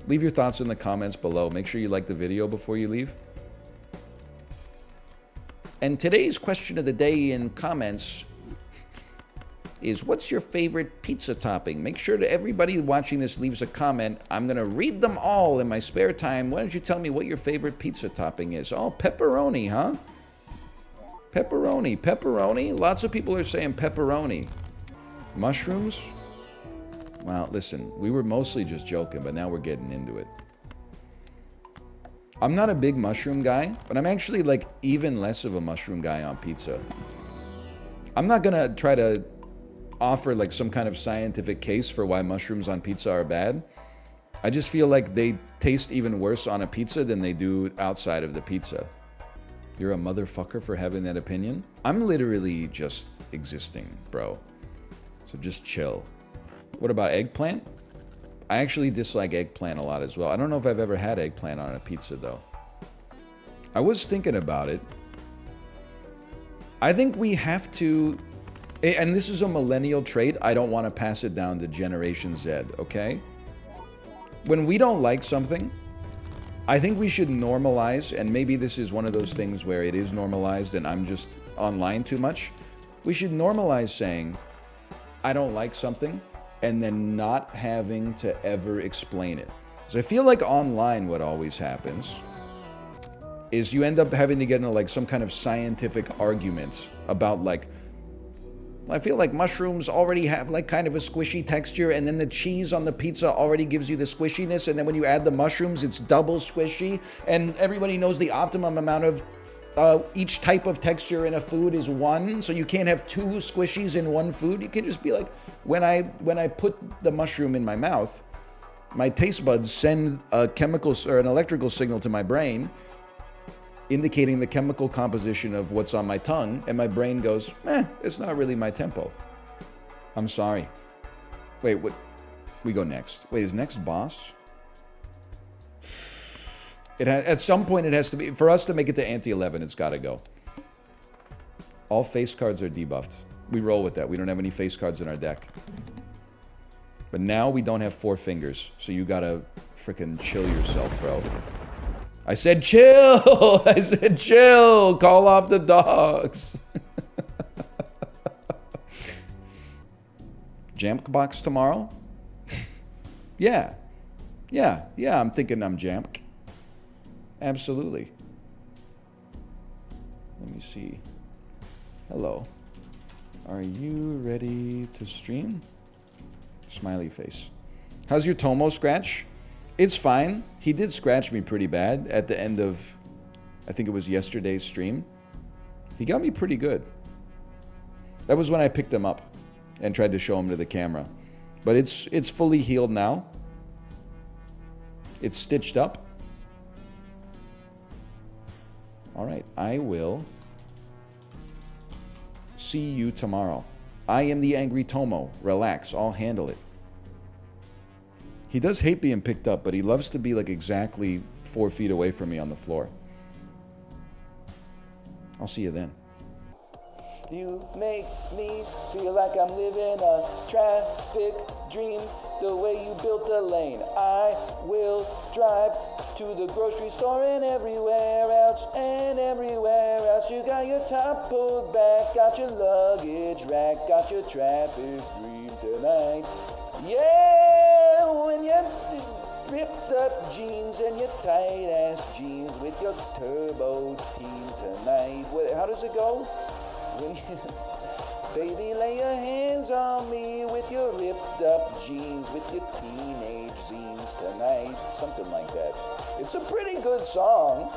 A: Leave your thoughts in the comments below. Make sure you like the video before you leave. And today's question of the day in comments is, what's your favorite pizza topping? Make sure that everybody watching this leaves a comment. I'm going to read them all in my spare time. Why don't you tell me what your favorite pizza topping is? Oh, pepperoni, huh? Pepperoni? Lots of people are saying pepperoni. Mushrooms? Well, listen, we were mostly just joking, but now we're getting into it. I'm not a big mushroom guy, but I'm actually like even less of a mushroom guy on pizza. I'm not going to try to offer like some kind of scientific case for why mushrooms on pizza are bad. I just feel like they taste even worse on a pizza than they do outside of the pizza. You're a motherfucker for having that opinion? I'm literally just existing, bro. So just chill. What about eggplant? I actually dislike eggplant a lot as well. I don't know if I've ever had eggplant on a pizza though. I was thinking about it. I think we have to, and this is a millennial trait, I don't want to pass it down to Generation Z, okay? When we don't like something, I think we should normalize, and maybe this is one of those things where it is normalized and I'm just online too much. We should normalize saying, I don't like something, and then not having to ever explain it. So I feel like online what always happens is you end up having to get into like some kind of scientific arguments about like, I feel like mushrooms already have like kind of a squishy texture, and then the cheese on the pizza already gives you the squishiness, and then when you add the mushrooms, it's double squishy, and everybody knows the optimum amount of each type of texture in a food is 1, so you can't have 2 squishies in one food. You can just be like, when I put the mushroom in my mouth, my taste buds send a chemical or an electrical signal to my brain indicating the chemical composition of what's on my tongue, and my brain goes, it's not really my tempo. I'm sorry. Wait, what? We go next. Wait, is next boss? At some point it has to be, for us to make it to ante 11, it's got to go. All face cards are debuffed. We roll with that. We don't have any face cards in our deck. But now we don't have 4 fingers, so you gotta frickin' chill yourself, bro. I said chill! I said chill! Call off the dogs! Jamk box tomorrow? Yeah, I'm thinking I'm Jamk. Absolutely. Let me see. Hello. Are you ready to stream? Smiley face. How's your Tomo scratch? It's fine. He did scratch me pretty bad at the end of, I think it was yesterday's stream. He got me pretty good. That was when I picked him up and tried to show him to the camera. But it's fully healed now. It's stitched up. All right, I will see you tomorrow. I am the angry Tomo. Relax, I'll handle it. He does hate being picked up, but he loves to be like exactly 4 feet away from me on the floor. I'll see you then. You make me feel like I'm living a traffic dream. The way you built a lane, I will drive to the grocery store and everywhere else, You got your top pulled back, got your luggage rack, got your traffic dream tonight. Yeah, when you ripped up jeans and your tight ass jeans with your turbo team tonight. How does it go? When you, baby, lay your hands on me with your ripped up jeans, with your teenage zines tonight. Something like that. It's a pretty good song.